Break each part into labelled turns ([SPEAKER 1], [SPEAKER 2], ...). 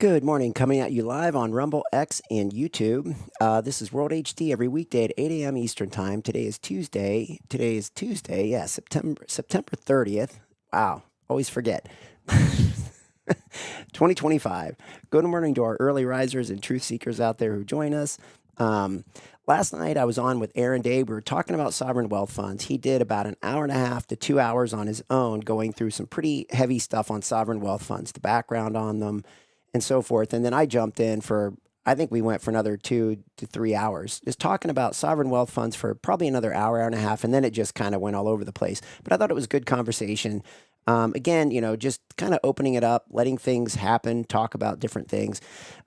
[SPEAKER 1] Good morning, coming at you live on Rumble, X, and YouTube. This is World HD every weekday at 8 a.m. Eastern Time. Today is Tuesday. Yeah, September 30th. Wow, always forget. 2025. Good morning to our early risers and truth seekers out there who join us. Last night I was on with Aaron Day. We were talking about sovereign wealth funds. He did about an hour and a half to 2 hours on his own, going through some pretty heavy stuff on sovereign wealth funds, the background on them, and so forth. And then I jumped in for, I think we went for another 2 to 3 hours, just talking about sovereign wealth funds for probably another hour and a half. And then it just kind of went all over the place. But I thought it was good conversation. Again, just kind of opening it up, letting things happen, talk about different things.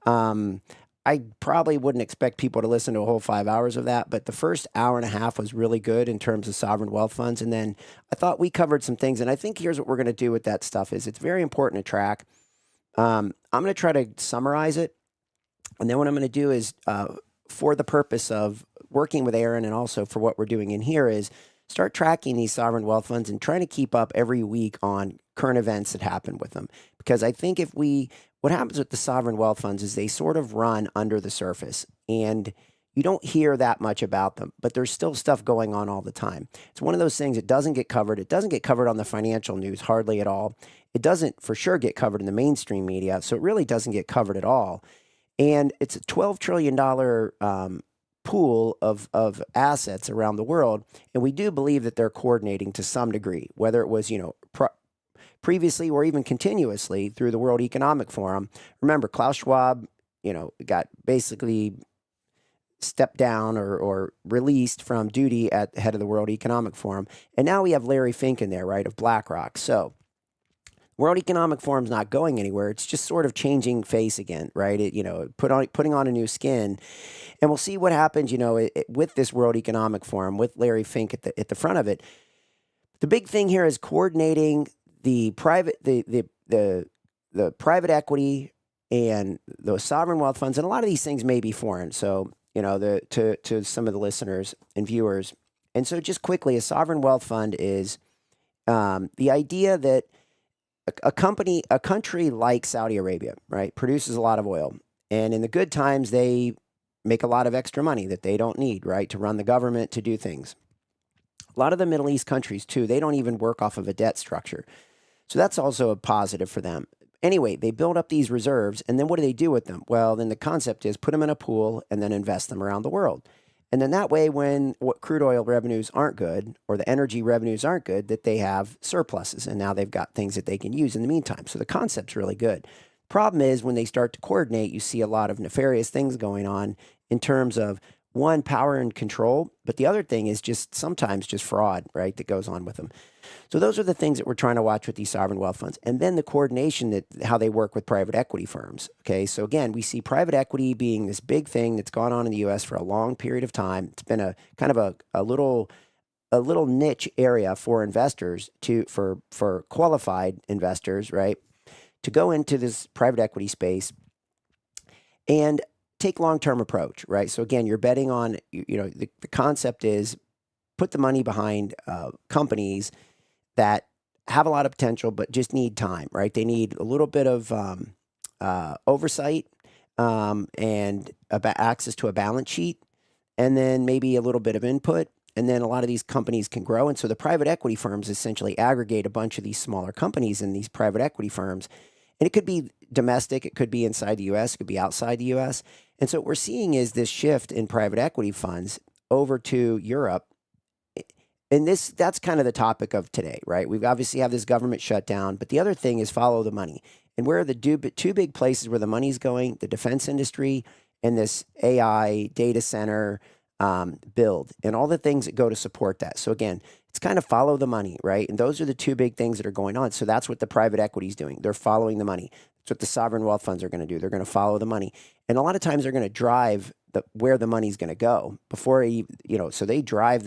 [SPEAKER 1] I probably wouldn't expect people to listen to a whole 5 hours of that, but the first hour and a half was really good in terms of sovereign wealth funds. And then I thought we covered some things. And I think here's what we're going to do with that stuff is it's very important to track. I'm going to try to summarize it. And then what I'm going to do is, for the purpose of working with Aaron and also for what we're doing in here, is start tracking these sovereign wealth funds and trying to keep up every week on current events that happen with them. Because I think what happens with the sovereign wealth funds is they sort of run under the surface and you don't hear that much about them, but there's still stuff going on all the time. It's one of those things that doesn't get covered. It doesn't get covered on the financial news hardly at all. It doesn't for sure get covered in the mainstream media, so it really doesn't get covered at all. And it's a $12 trillion pool of assets around the world, and we do believe that they're coordinating to some degree, whether it was, previously or even continuously through the World Economic Forum. Remember, Klaus Schwab, got basically stepped down or released from duty at the head of the World Economic Forum. And now we have Larry Fink in there, right, of BlackRock. So World Economic Forum's not going anywhere. It's just sort of changing face again, right? Putting on a new skin. And we'll see what happens, with this World Economic Forum, with Larry Fink at the front of it. The big thing here is coordinating the private equity and the sovereign wealth funds, and a lot of these things may be foreign. So, to some of the listeners and viewers. And so just quickly, a sovereign wealth fund is the idea that a country like Saudi Arabia, right, produces a lot of oil. And in the good times, they make a lot of extra money that they don't need, right, to run the government, to do things. A lot of the Middle East countries, too, they don't even work off of a debt structure. So that's also a positive for them. Anyway, they build up these reserves, and then what do they do with them? Well, then the concept is put them in a pool and then invest them around the world. And then that way, when crude oil revenues aren't good or the energy revenues aren't good, that they have surpluses, and now they've got things that they can use in the meantime. So the concept's really good. Problem is, when they start to coordinate, you see a lot of nefarious things going on in terms of, one, power and control, but the other thing is just sometimes just fraud, right, that goes on with them. So those are the things that we're trying to watch with these sovereign wealth funds. And then the coordination, how they work with private equity firms. Okay, so again, we see private equity being this big thing that's gone on in the U.S. for a long period of time. It's been a kind of a little niche area for investors for qualified investors, right, to go into this private equity space and take long-term approach, right? So again, you're betting on, the concept is put the money behind companies that have a lot of potential, but just need time, right? They need a little bit of oversight and access to a balance sheet, and then maybe a little bit of input. And then a lot of these companies can grow. And so the private equity firms essentially aggregate a bunch of these smaller companies in these private equity firms. And it could be domestic, it could be inside the U.S., it could be outside the U.S. And so what we're seeing is this shift in private equity funds over to Europe. And that's kind of the topic of today, right? We've obviously have this government shutdown, but the other thing is follow the money. And where are the two big places where the money's going? The defense industry and this AI data center build and all the things that go to support that. So again, it's kind of follow the money, right? And those are the two big things that are going on. So that's what the private equity is doing. They're following the money. That's what the sovereign wealth funds are going to do. They're going to follow the money. And a lot of times they're going to drive where the money's going to go before, so they drive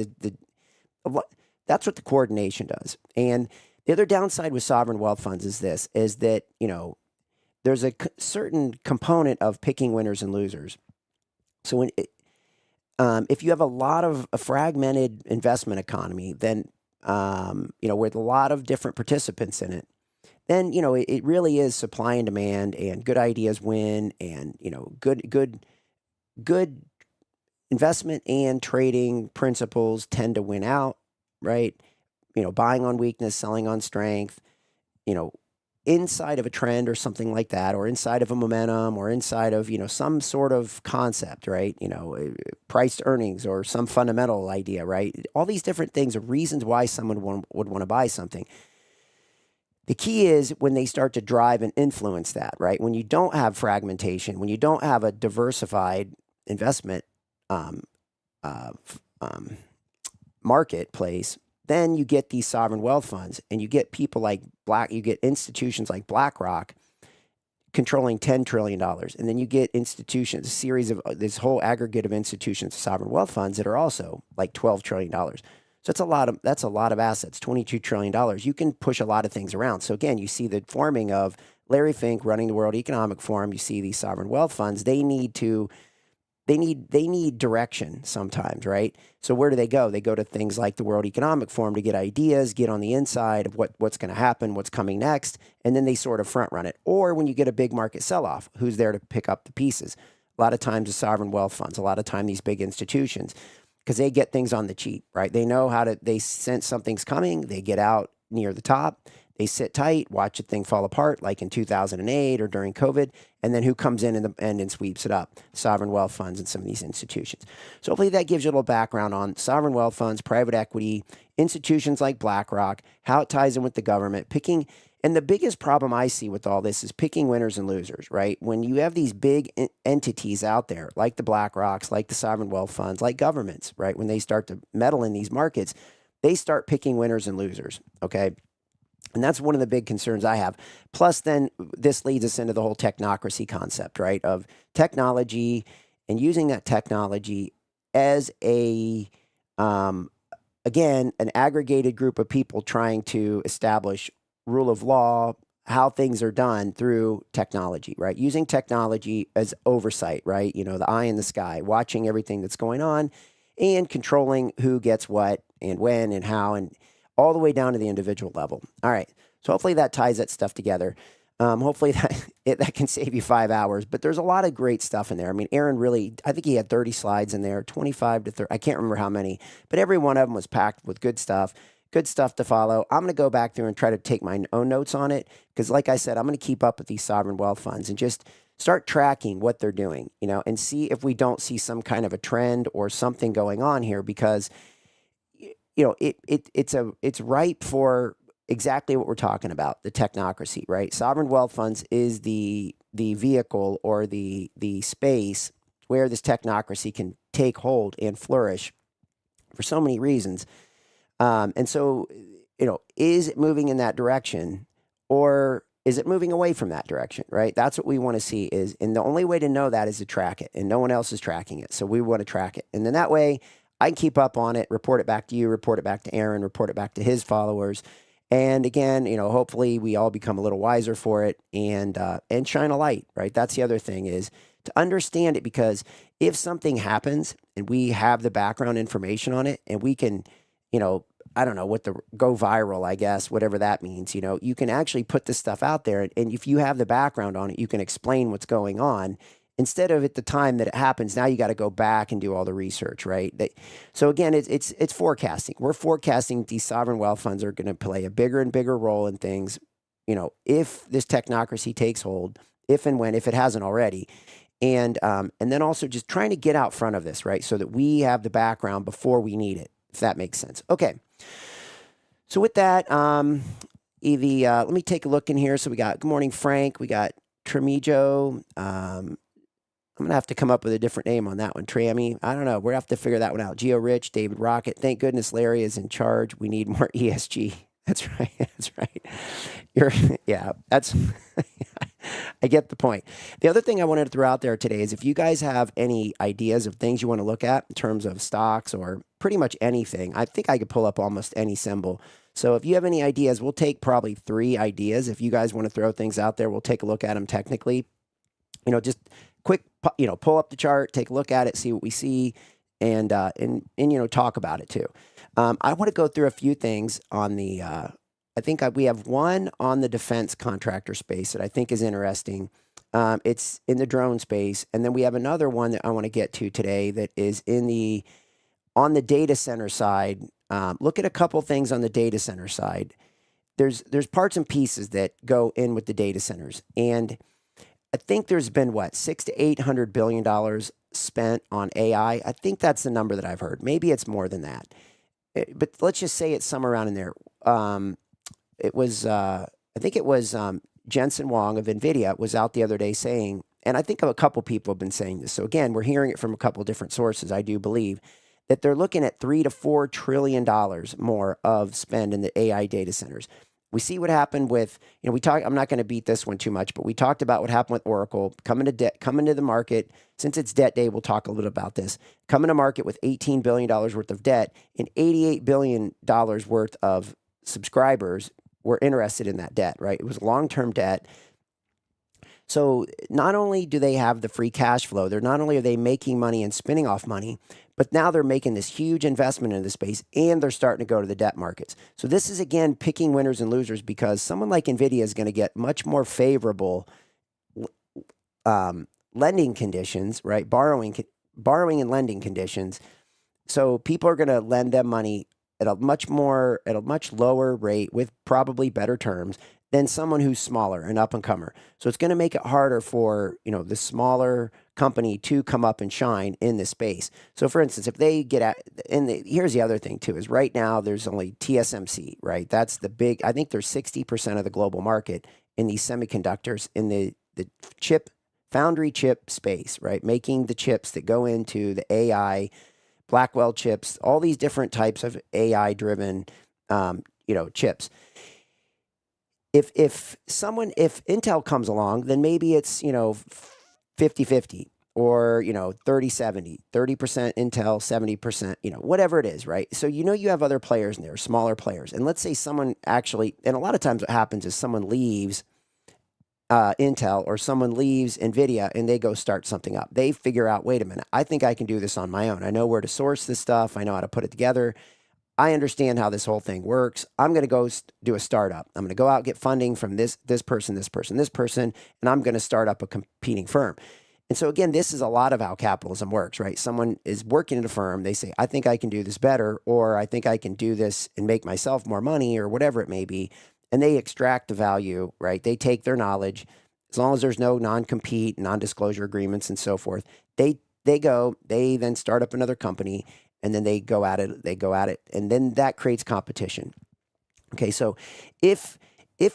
[SPEAKER 1] that's what the coordination does. And the other downside with sovereign wealth funds is that, there's a certain component of picking winners and losers. So if you have a fragmented investment economy, then, with a lot of different participants in it, then it really is supply and demand, and good ideas win, and good investment and trading principles tend to win out, right? Buying on weakness, selling on strength, you know, inside of a trend or something like that, or inside of a momentum, or inside of, some sort of concept, right? Price to earnings or some fundamental idea, right? All these different things are reasons why someone would want to buy something. The key is when they start to drive and influence that, right? When you don't have fragmentation, when you don't have a diversified investment um, marketplace, then you get these sovereign wealth funds, and you get people like you get institutions like BlackRock controlling $10 trillion. And then you get institutions, a series of this whole aggregate of institutions, sovereign wealth funds that are also like $12 trillion. So that's a lot of assets, $22 trillion. You can push a lot of things around. So again, you see the forming of Larry Fink running the World Economic Forum. You see these sovereign wealth funds. They need direction sometimes, right? So where do they go? They go to things like the World Economic Forum to get ideas, get on the inside of what's going to happen, what's coming next, and then they sort of front run it. Or when you get a big market sell-off, who's there to pick up the pieces? A lot of times the sovereign wealth funds, a lot of time these big institutions, because they get things on the cheap, right? They know they sense something's coming, they get out near the top, they sit tight, watch the thing fall apart, like in 2008 or during COVID, and then who comes in the end and sweeps it up? Sovereign wealth funds and some of these institutions. So hopefully that gives you a little background on sovereign wealth funds, private equity, institutions like BlackRock, how it ties in with the government, and the biggest problem I see with all this is picking winners and losers, right? When you have these big entities out there, like the BlackRocks, like the sovereign wealth funds, like governments, right? When they start to meddle in these markets, they start picking winners and losers, okay? And that's one of the big concerns I have. Plus, then this leads us into the whole technocracy concept, right? Of technology and using that technology as again, an aggregated group of people trying to establish rule of law, how things are done through technology, right? Using technology as oversight, right? The eye in the sky, watching everything that's going on and controlling who gets what and when and how, and all the way down to the individual level. All right. So hopefully that ties that stuff together. Hopefully that can save you 5 hours, but there's a lot of great stuff in there. I mean, Aaron I think he had 30 slides in there, 25 to 30. I can't remember how many, but every one of them was packed with good stuff to follow. I'm going to go back through and try to take my own notes on it. Because like I said, I'm going to keep up with these sovereign wealth funds and just start tracking what they're doing, and see if we don't see some kind of a trend or something going on here, because it's ripe for exactly what we're talking about, the technocracy, right? Sovereign wealth funds is the vehicle or the space where this technocracy can take hold and flourish for so many reasons. And so, is it moving in that direction, or is it moving away from that direction, right? That's what we want to see and the only way to know that is to track it, and no one else is tracking it. So we want to track it. And then that way I can keep up on it, report it back to you, report it back to Aaron, report it back to his followers. And again, hopefully we all become a little wiser for it and shine a light, right? That's the other thing, is to understand it, because if something happens and we have the background information on it and we can, I don't know what go viral, I guess, whatever that means, you can actually put this stuff out there. And if you have the background on it, you can explain what's going on. Instead of at the time that it happens, now you got to go back and do all the research, right? So again, it's forecasting. We're forecasting these sovereign wealth funds are going to play a bigger and bigger role in things, if this technocracy takes hold, if it hasn't already. And then also just trying to get out front of this, right? So that we have the background before we need it, if that makes sense. Okay. So with that, Evie, let me take a look in here. So we got, good morning, Frank. We got Tremijo. I'm going to have to come up with a different name on that one. Trammy. I don't know. We're going to have to figure that one out. Geo Rich, David Rocket. Thank goodness Larry is in charge. We need more ESG. That's right. That's right. That's, I get the point. The other thing I wanted to throw out there today is if you guys have any ideas of things you want to look at in terms of stocks or pretty much anything, I think I could pull up almost any symbol. So if you have any ideas, we'll take probably 3 ideas. If you guys want to throw things out there, we'll take a look at them technically. Just quick, pull up the chart, take a look at it, see what we see, and talk about it too. I want to go through a few things on the I think we have one on the defense contractor space that I think is interesting. It's in the drone space, and then we have another one that I want to get to today that is on the data center side. Look at a couple things on the data center side. There's parts and pieces that go in with the data centers, and I think there's been what, $600 to $800 billion spent on AI. I think that's the number that I've heard. Maybe it's more than that, but let's just say it's somewhere around in there. It was I think it was Jensen Huang of NVIDIA was out the other day saying, and I think a couple people have been saying this. So again, we're hearing it from a couple different sources. I do believe that they're looking at $3 to $4 trillion more of spend in the AI data centers. We see what happened with, I'm not going to beat this one too much, but we talked about what happened with Oracle coming to the market. Since it's debt day, we'll talk a little bit about this. Coming to market with $18 billion worth of debt and $88 billion worth of subscribers were interested in that debt, right? It was long-term debt. So not only do they have the free cash flow, not only are they making money and spinning off money, but now they're making this huge investment into the space and they're starting to go to the debt markets. So this is, again, picking winners and losers because someone like NVIDIA is going to get much more favorable lending conditions, right? Borrowing and lending conditions. So people are going to lend them money at a much lower rate with probably better terms than someone who's smaller and up and comer. So it's going to make it harder for, the smaller company to come up and shine in this space. So for instance, if they get at, here's the other thing too, is right now there's only TSMC, right? That's the big, I think there's 60% of the global market in these semiconductors in the foundry chip space, right? Making the chips that go into the AI, Blackwell chips, all these different types of AI driven, chips. If Intel comes along, then maybe it's, 50-50 or, 30-70, 30% Intel, 70%, whatever it is, right? So, you have other players in there, smaller players. And let's say someone actually, and a lot of times what happens is someone leaves Intel or someone leaves NVIDIA and they go start something up. They figure out, wait a minute, I think I can do this on my own. I know where to source this stuff. I know how to put it together. I understand how this whole thing works. I'm going to go do a startup. I'm going to go out and get funding from this person, and I'm going to start up a competing firm. And so again, this is a lot of how capitalism works, right? Someone is working at a firm. They say, I think I can do this better, or I think I can do this and make myself more money, or whatever it may be. And they extract the value, right? They take their knowledge, as long as there's no non-compete, non-disclosure agreements and so forth. They then start up another company, and then they go at it, and then that creates competition. Okay, so if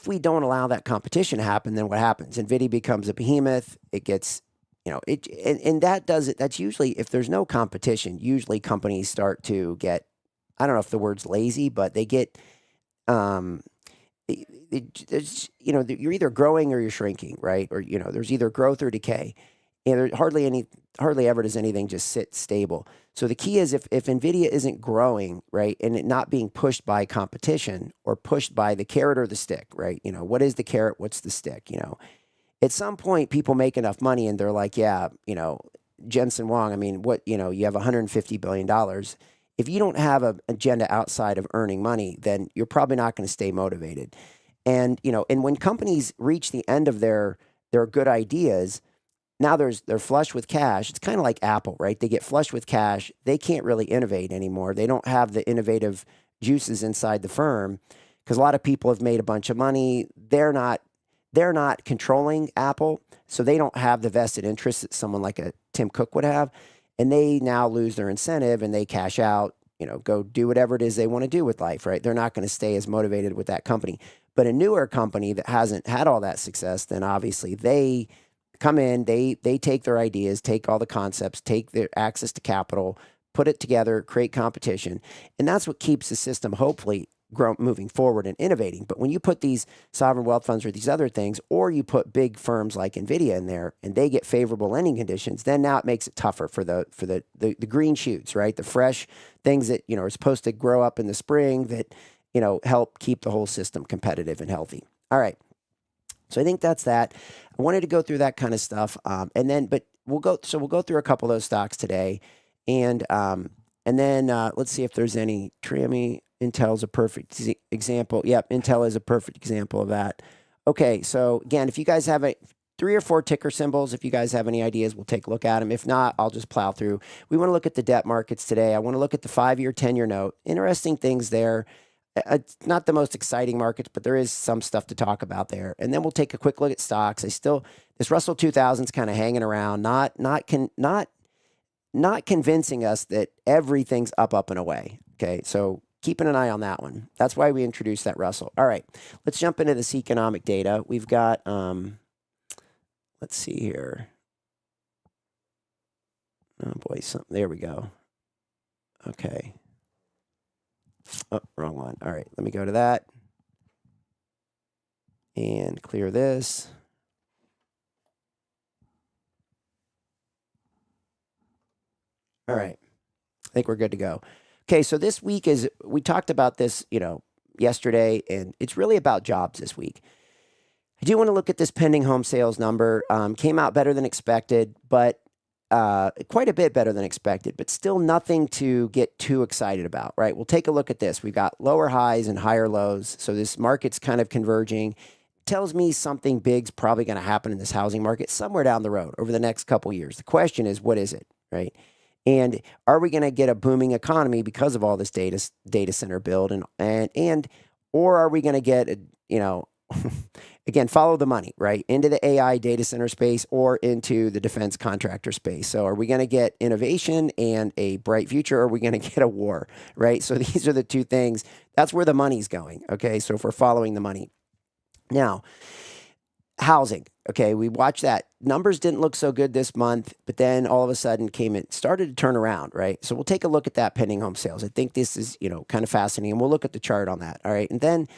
[SPEAKER 1] we don't allow that competition to happen, then what happens? NVIDIA becomes a behemoth. It gets, and that does it. That's usually, if there's no competition, usually companies start to get, I don't know if the word's lazy, but they get, you're either growing or you're shrinking, right? Or, there's either growth or decay. And there hardly ever does anything just sit stable. So the key is if NVIDIA isn't growing, right, and it not being pushed by competition or pushed by the carrot or the stick, right? What is the carrot? What's the stick? At some point people make enough money and they're like, yeah, Jensen Huang, I mean, you have $150 billion. If you don't have an agenda outside of earning money, then you're probably not going to stay motivated. And, and when companies reach the end of their good ideas, now they're flush with cash. It's kind of like Apple, right? They get flush with cash. They can't really innovate anymore. They don't have the innovative juices inside the firm because a lot of people have made a bunch of money. They're not controlling Apple, so they don't have the vested interest that someone like a Tim Cook would have, and they now lose their incentive and they cash out, go do whatever it is they want to do with life, right? They're not going to stay as motivated with that company. But a newer company that hasn't had all that success, then obviously they come in, they take their ideas, take all the concepts, take their access to capital, put it together, create competition. And that's what keeps the system hopefully moving forward and innovating. But when you put these sovereign wealth funds or these other things, or you put big firms like NVIDIA in there and they get favorable lending conditions, then now it makes it tougher for the green shoots, right? The fresh things that, are supposed to grow up in the spring that, help keep the whole system competitive and healthy. All right. So I think that's that. I wanted to go through that kind of stuff. But we'll go through a couple of those stocks today. And then let's see if there's any Trammy Intel's a perfect example. Yep, Intel is a perfect example of that. Okay, so again, if you guys have 3 or 4 ticker symbols, if you guys have any ideas, we'll take a look at them. If not, I'll just plow through. We want to look at the debt markets today. I want to look at the 5-year, 10-year note. Interesting things there. It's not the most exciting markets, but there is some stuff to talk about there. And then we'll take a quick look at stocks. This Russell 2000 is kind of hanging around, not convincing us that everything's up and away. Okay, so keeping an eye on that one. That's why we introduced that Russell. All right, let's jump into this economic data. We've got, let's see here. Oh boy, there we go. Okay. Oh, wrong one. All right, let me go to that and clear this. All right, I think we're good to go. Okay, so this week we talked about this, yesterday, and it's really about jobs this week. I do want to look at this pending home sales number. Came out better than expected, but quite a bit better than expected, but still nothing to get too excited about, right? We'll take a look at this. We've got lower highs and higher lows, so this market's kind of converging. Tells me something big's probably going to happen in this housing market somewhere down the road over the next couple years. The question is, what is it, right? And are we going to get a booming economy because of all this data center build, or are we going to get again, follow the money, right? Into the AI data center space or into the defense contractor space. So are we going to get innovation and a bright future, or are we going to get a war, right? So these are the two things. That's where the money's going, okay? So if we're following the money. Now, housing, okay, we watched that. Numbers didn't look so good this month, but then all of a sudden started to turn around, right? So we'll take a look at that pending home sales. I think this is, kind of fascinating, and we'll look at the chart on that, all right? And then,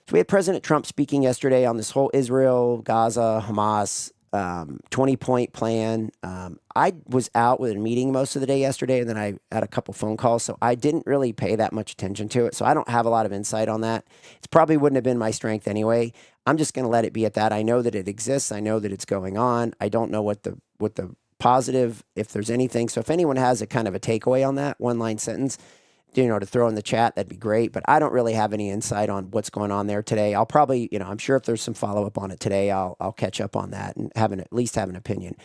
[SPEAKER 1] so we had President Trump speaking yesterday on this whole Israel, Gaza, Hamas 20-point plan. I was out with a meeting most of the day yesterday, and then I had a couple phone calls, so I didn't really pay that much attention to it. So I don't have a lot of insight on that. It probably wouldn't have been my strength anyway. I'm just going to let it be at that. I know that it exists. I know that it's going on. I don't know what the positive, if there's anything. So if anyone has a kind of a takeaway on that one-line sentence, to throw in the chat, that'd be great. But I don't really have any insight on what's going on there today. I'll probably, I'm sure if there's some follow-up on it today, I'll catch up on that and at least have an opinion.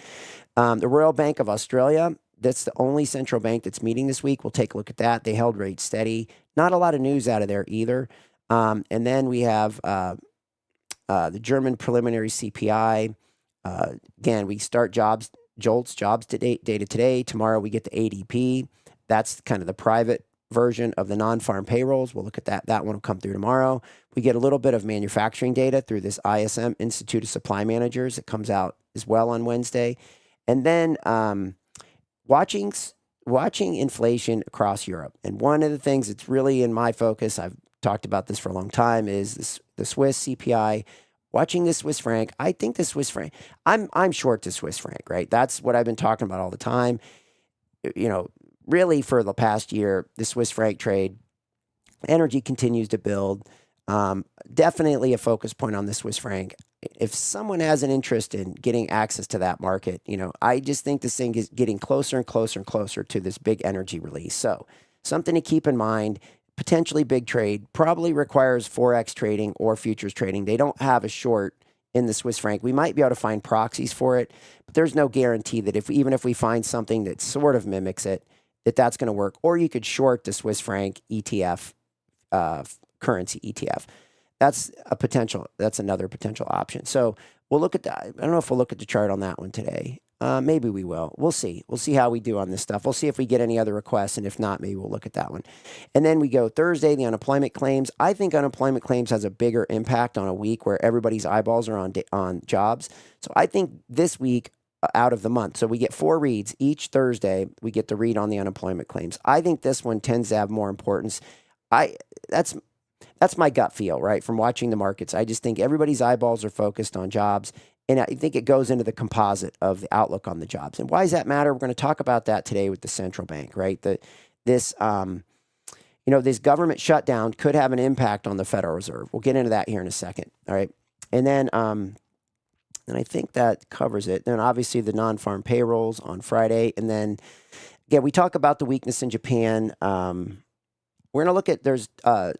[SPEAKER 1] The Royal Bank of Australia, that's the only central bank that's meeting this week. We'll take a look at that. They held rates steady. Not a lot of news out of there either. And then we have the German preliminary CPI. Again, we start jobs data today. Tomorrow we get the ADP. That's kind of the private version of the non-farm payrolls. We'll look at that. That one will come through tomorrow. We get a little bit of manufacturing data through this ISM, Institute of Supply Managers. It comes out as well on Wednesday. And then watching inflation across Europe. And one of the things that's really in my focus, I've talked about this for a long time, is the Swiss CPI. Watching the Swiss franc, I think the Swiss franc, I'm short the Swiss franc, right? That's what I've been talking about all the time. Really for the past year, the Swiss franc trade, energy continues to build. Definitely a focus point on the Swiss franc. If someone has an interest in getting access to that market, I just think this thing is getting closer and closer and closer to this big energy release. So something to keep in mind. Potentially big trade, probably requires Forex trading or futures trading. They don't have a short in the Swiss franc. We might be able to find proxies for it, but there's no guarantee that even if we find something that sort of mimics it, that's going to work. Or you could short the Swiss franc ETF, currency ETF. That's another potential option. So we'll look at that. I don't know if we'll look at the chart on that one today. Maybe we will. We'll see. We'll see how we do on this stuff. We'll see if we get any other requests, and if not, maybe we'll look at that one. And then we go Thursday, the unemployment claims. I think unemployment claims has a bigger impact on a week where everybody's eyeballs are on jobs. So I think this week out of the month, so we get 4 reads each Thursday. We get the read on the unemployment claims. I think this one tends to have more importance. That's my gut feel, right? From watching the markets, I just think everybody's eyeballs are focused on jobs. And I think it goes into the composite of the outlook on the jobs. And why does that matter? We're going to talk about that today with the central bank, right? This government shutdown could have an impact on the Federal Reserve. We'll get into that here in a second, all right? And then I think that covers it. Then obviously the non-farm payrolls on Friday. And then, again, we talk about the weakness in Japan. we're going to look at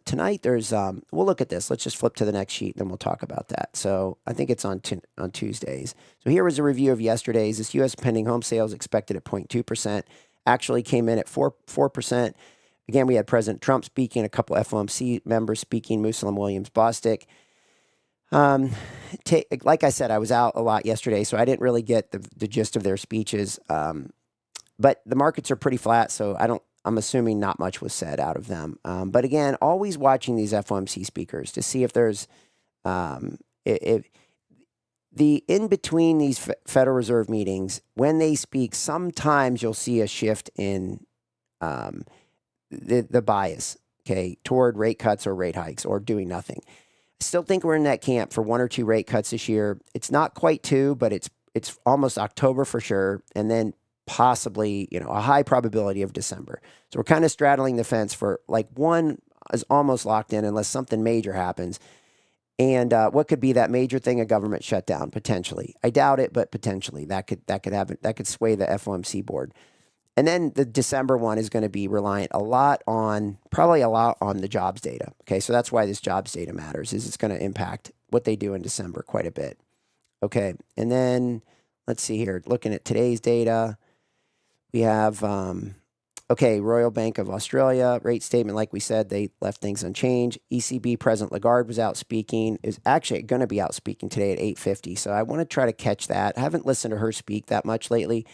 [SPEAKER 1] tonight we'll look at this. Let's just flip to the next sheet, then we'll talk about that. So I think it's on Tuesdays. So here was a review of yesterday's. This U.S. pending home sales expected at 0.2%, actually came in at 4%. Again, we had President Trump speaking, a couple FOMC members speaking, Muslim, Williams, Bostic. Like I said, I was out a lot yesterday, so I didn't really get the gist of their speeches. But the markets are pretty flat, so I'm assuming not much was said out of them. But again, always watching these FOMC speakers to see if there's if the in between these Federal Reserve meetings, when they speak, sometimes you'll see a shift in the bias, okay, toward rate cuts or rate hikes or doing nothing. I still think we're in that camp for 1 or 2 rate cuts this year. It's not quite 2, but it's almost October for sure, and then possibly, a high probability of December. So we're kind of straddling the fence for like 1 is almost locked in unless something major happens. And what could be that major thing? A government shutdown, potentially. I doubt it, but potentially that could sway the FOMC board. And then the December one is going to be reliant probably a lot on the jobs data. Okay, so that's why this jobs data matters, is it's going to impact what they do in December quite a bit. Okay, and then let's see here. Looking at today's data, we have, Royal Bank of Australia, rate statement, like we said, they left things unchanged. ECB President Lagarde was out speaking, is actually going to be out speaking today at 8:50. So I want to try to catch that. I haven't listened to her speak that much lately.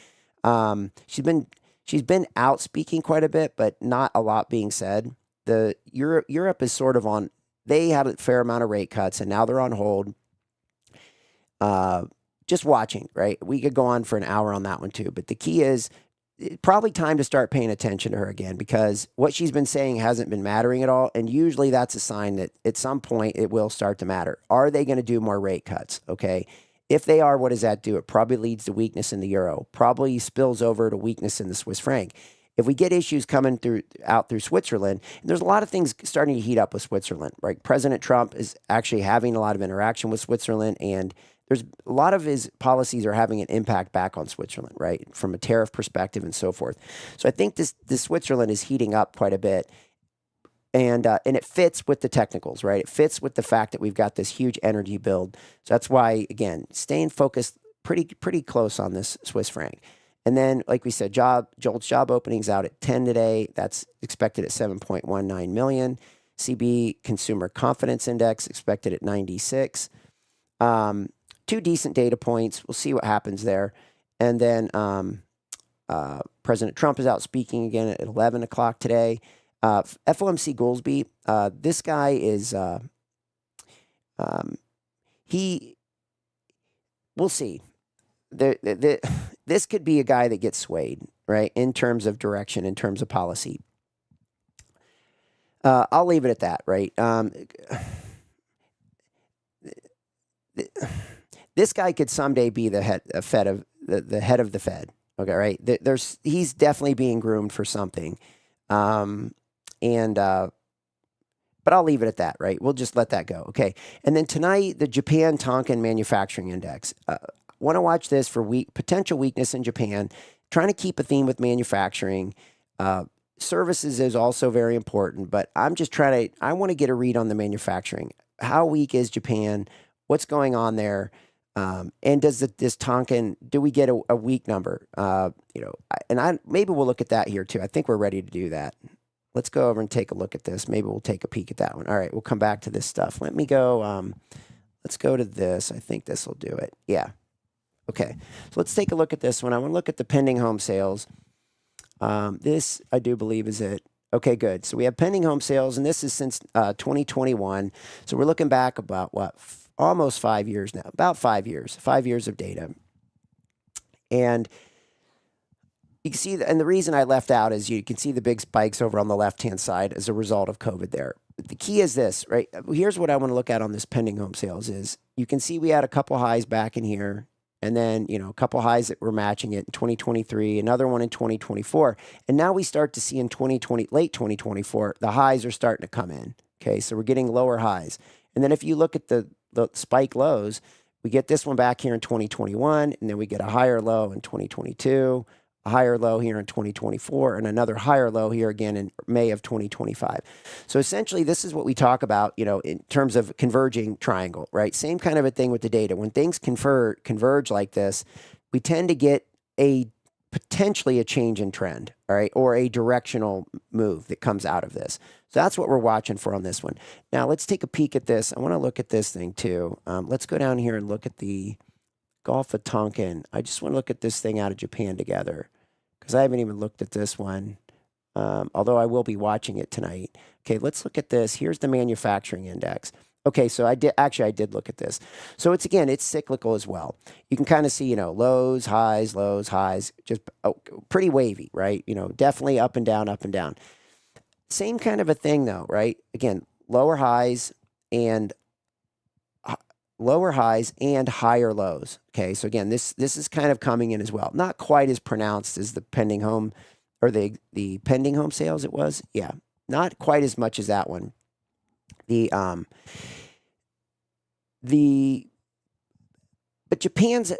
[SPEAKER 1] She's been out speaking quite a bit, but not a lot being said. Europe is sort of on, they had a fair amount of rate cuts and now they're on hold. Just watching, right? We could go on for an hour on that one too, but the key is probably time to start paying attention to her again, because what she's been saying hasn't been mattering at all. And usually that's a sign that at some point it will start to matter. Are they going to do more rate cuts? Okay. If they are, what does that do? It probably leads to weakness in the euro, probably spills over to weakness in the Swiss franc. If we get issues coming through Switzerland, and there's a lot of things starting to heat up with Switzerland, right? President Trump is actually having a lot of interaction with Switzerland, and there's a lot of his policies are having an impact back on Switzerland, right? From a tariff perspective and so forth. So I think this Switzerland is heating up quite a bit. And it fits with the technicals, right? It fits with the fact that we've got this huge energy build. So that's why, again, staying focused pretty close on this Swiss franc. And then, like we said, JOLTS job openings out at 10 today. That's expected at 7.19 million. CB Consumer Confidence Index expected at 96. 2 decent data points. We'll see what happens there. And then President Trump is out speaking again at 11 o'clock today. FOMC Goolsbee, this guy is, we'll see. This could be a guy that gets swayed, right, in terms of direction, in terms of policy. I'll leave it at that, right? This guy could someday be the head of the head of the Fed. Okay, right? He's definitely being groomed for something. But I'll leave it at that, right? We'll just let that go. Okay. And then tonight, the Japan Tonkin Manufacturing Index. Want to watch this for potential weakness in Japan, trying to keep a theme with manufacturing. Services is also very important, but I want to get a read on the manufacturing. How weak is Japan? What's going on there? And does this Tonkin, do we get a weak number? Maybe we'll look at that here too. I think we're ready to do that. Let's go over and take a look at this. Maybe we'll take a peek at that one. All right, we'll come back to this stuff. Let me go, let's go to this. I think this will do it. Yeah. Okay, so let's take a look at this one. I want to look at the pending home sales. This, I do believe, is it. Okay, good. So we have pending home sales, and this is since 2021. So we're looking back about, almost 5 years now. About 5 years. 5 years of data. And you can see, and the reason I left out is you can see the big spikes over on the left-hand side as a result of COVID there. But the key is this, right? Here's what I want to look at on this pending home sales is you can see we had a couple highs back in here, and then, a couple highs that were matching it in 2023, another one in 2024. And now we start to see in late 2024, the highs are starting to come in. Okay, so we're getting lower highs. And then if you look at the spike lows, we get this one back here in 2021, and then we get a higher low in 2022, higher low here in 2024 and another higher low here again in May of 2025. So essentially, this is what we talk about, in terms of converging triangle, right? Same kind of a thing with the data. When things converge like this, we tend to get potentially a change in trend, all right, or a directional move that comes out of this. So that's what we're watching for on this one. Now, let's take a peek at this. I want to look at this thing too. Let's go down here and look at the Gulf of Tonkin. I just want to look at this thing out of Japan together because I haven't even looked at this one, although I will be watching it tonight. Okay, let's look at this. Here's the manufacturing index. Okay, so I did look at this. So it's cyclical as well. You can kind of see, lows, highs, just pretty wavy, right? Definitely up and down, up and down. Same kind of a thing though, right? Again, lower highs and higher lows. Okay, so again, this is kind of coming in as well. Not quite as pronounced as the pending home or the pending home sales it was. Yeah, not quite as much as that one. But Japan's,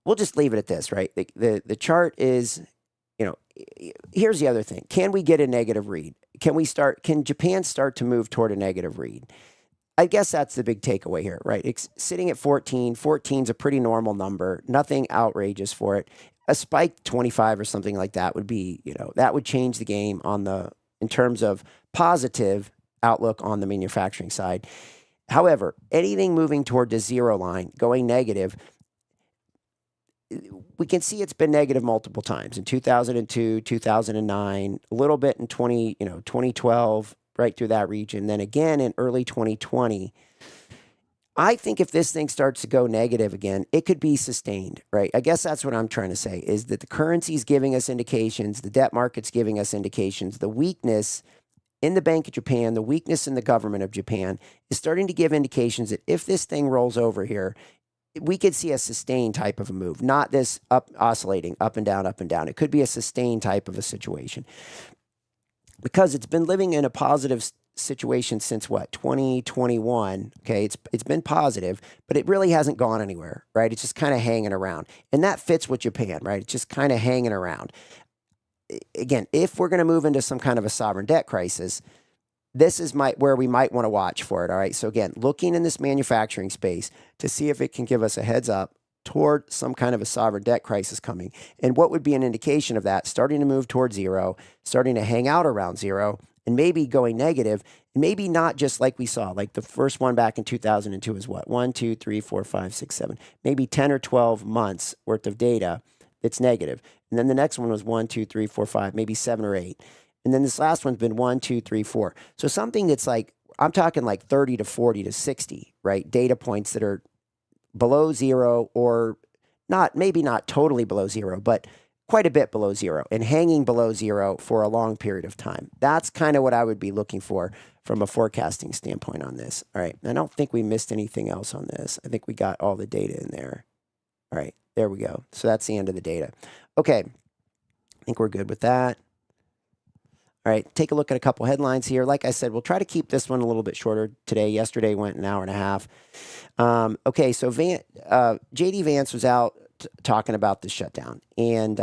[SPEAKER 1] we'll just leave it at this, right? The chart is, here's the other thing. Can we get a negative read? Can Japan start to move toward a negative read? I guess that's the big takeaway here, right? It's sitting at 14. 14 is a pretty normal number. Nothing outrageous for it. A spike 25 or something like that would be, that would change the game in terms of positive outlook on the manufacturing side. However, anything moving toward the zero line, going negative, we can see it's been negative multiple times in 2002, 2009, a little bit in 2012, right through that region, then again in early 2020. I think if this thing starts to go negative again, it could be sustained, right? I guess that's what I'm trying to say, is that the currency's giving us indications, the debt market's giving us indications, the weakness in the Bank of Japan, the weakness in the government of Japan is starting to give indications that if this thing rolls over here, we could see a sustained type of a move, not this oscillating up and down, up and down. It could be a sustained type of a situation because it's been living in a positive situation since 2021. Okay, it's been positive, but it really hasn't gone anywhere, right? It's just kind of hanging around, and that fits with Japan, right? It's just kind of hanging around. Again, if we're going to move into some kind of a sovereign debt crisis, this is where we might want to watch for it. All right. So again, looking in this manufacturing space to see if it can give us a heads up toward some kind of a sovereign debt crisis coming. And what would be an indication of that? Starting to move toward zero, starting to hang out around zero, and maybe going negative. And maybe not just like we saw, like the first one back in 2002 is what? 1, 2, 3, 4, 5, 6, 7, maybe 10 or 12 months worth of data that's negative. And then the next one was 1, 2, 3, 4, 5, maybe 7 or 8. And then this last one's been 1, 2, 3, 4. So something that's like, I'm talking like 30 to 40 to 60, right? Data points that are below zero or maybe not totally below zero, but quite a bit below zero and hanging below zero for a long period of time. That's kind of what I would be looking for from a forecasting standpoint on this. All right. I don't think we missed anything else on this. I think we got all the data in there. All right. There we go. So that's the end of the data. Okay. I think we're good with that. All right, take a look at a couple headlines here. Like I said, we'll try to keep this one a little bit shorter today. Yesterday went an hour and a half. Okay, so J.D. Vance was out talking about the shutdown. And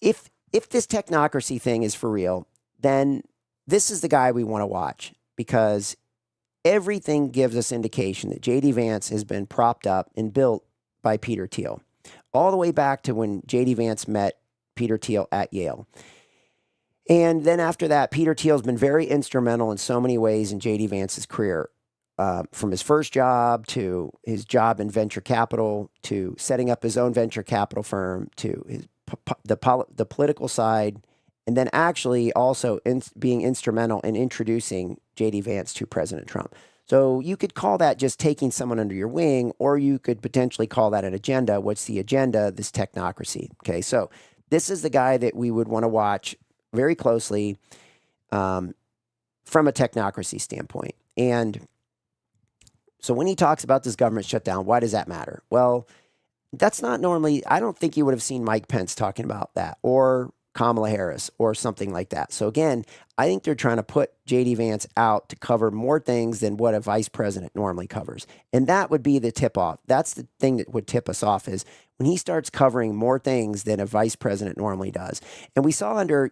[SPEAKER 1] if this technocracy thing is for real, then this is the guy we want to watch because everything gives us indication that J.D. Vance has been propped up and built by Peter Thiel. All the way back to when J.D. Vance met Peter Thiel at Yale. And then after that, Peter Thiel's been very instrumental in so many ways in J.D. Vance's career, from his first job to his job in venture capital to setting up his own venture capital firm to the political side, and then actually also being instrumental in introducing J.D. Vance to President Trump. So you could call that just taking someone under your wing, or you could potentially call that an agenda. What's the agenda? This technocracy. Okay, so this is the guy that we would want to watch very closely from a technocracy standpoint. And so when he talks about this government shutdown, why does that matter? Well, that's not normally, I don't think you would have seen Mike Pence talking about that, or Kamala Harris or something like that. So again, I think they're trying to put J.D. Vance out to cover more things than what a vice president normally covers. And that would be the tip off. That's the thing that would tip us off is when he starts covering more things than a vice president normally does. And we saw under,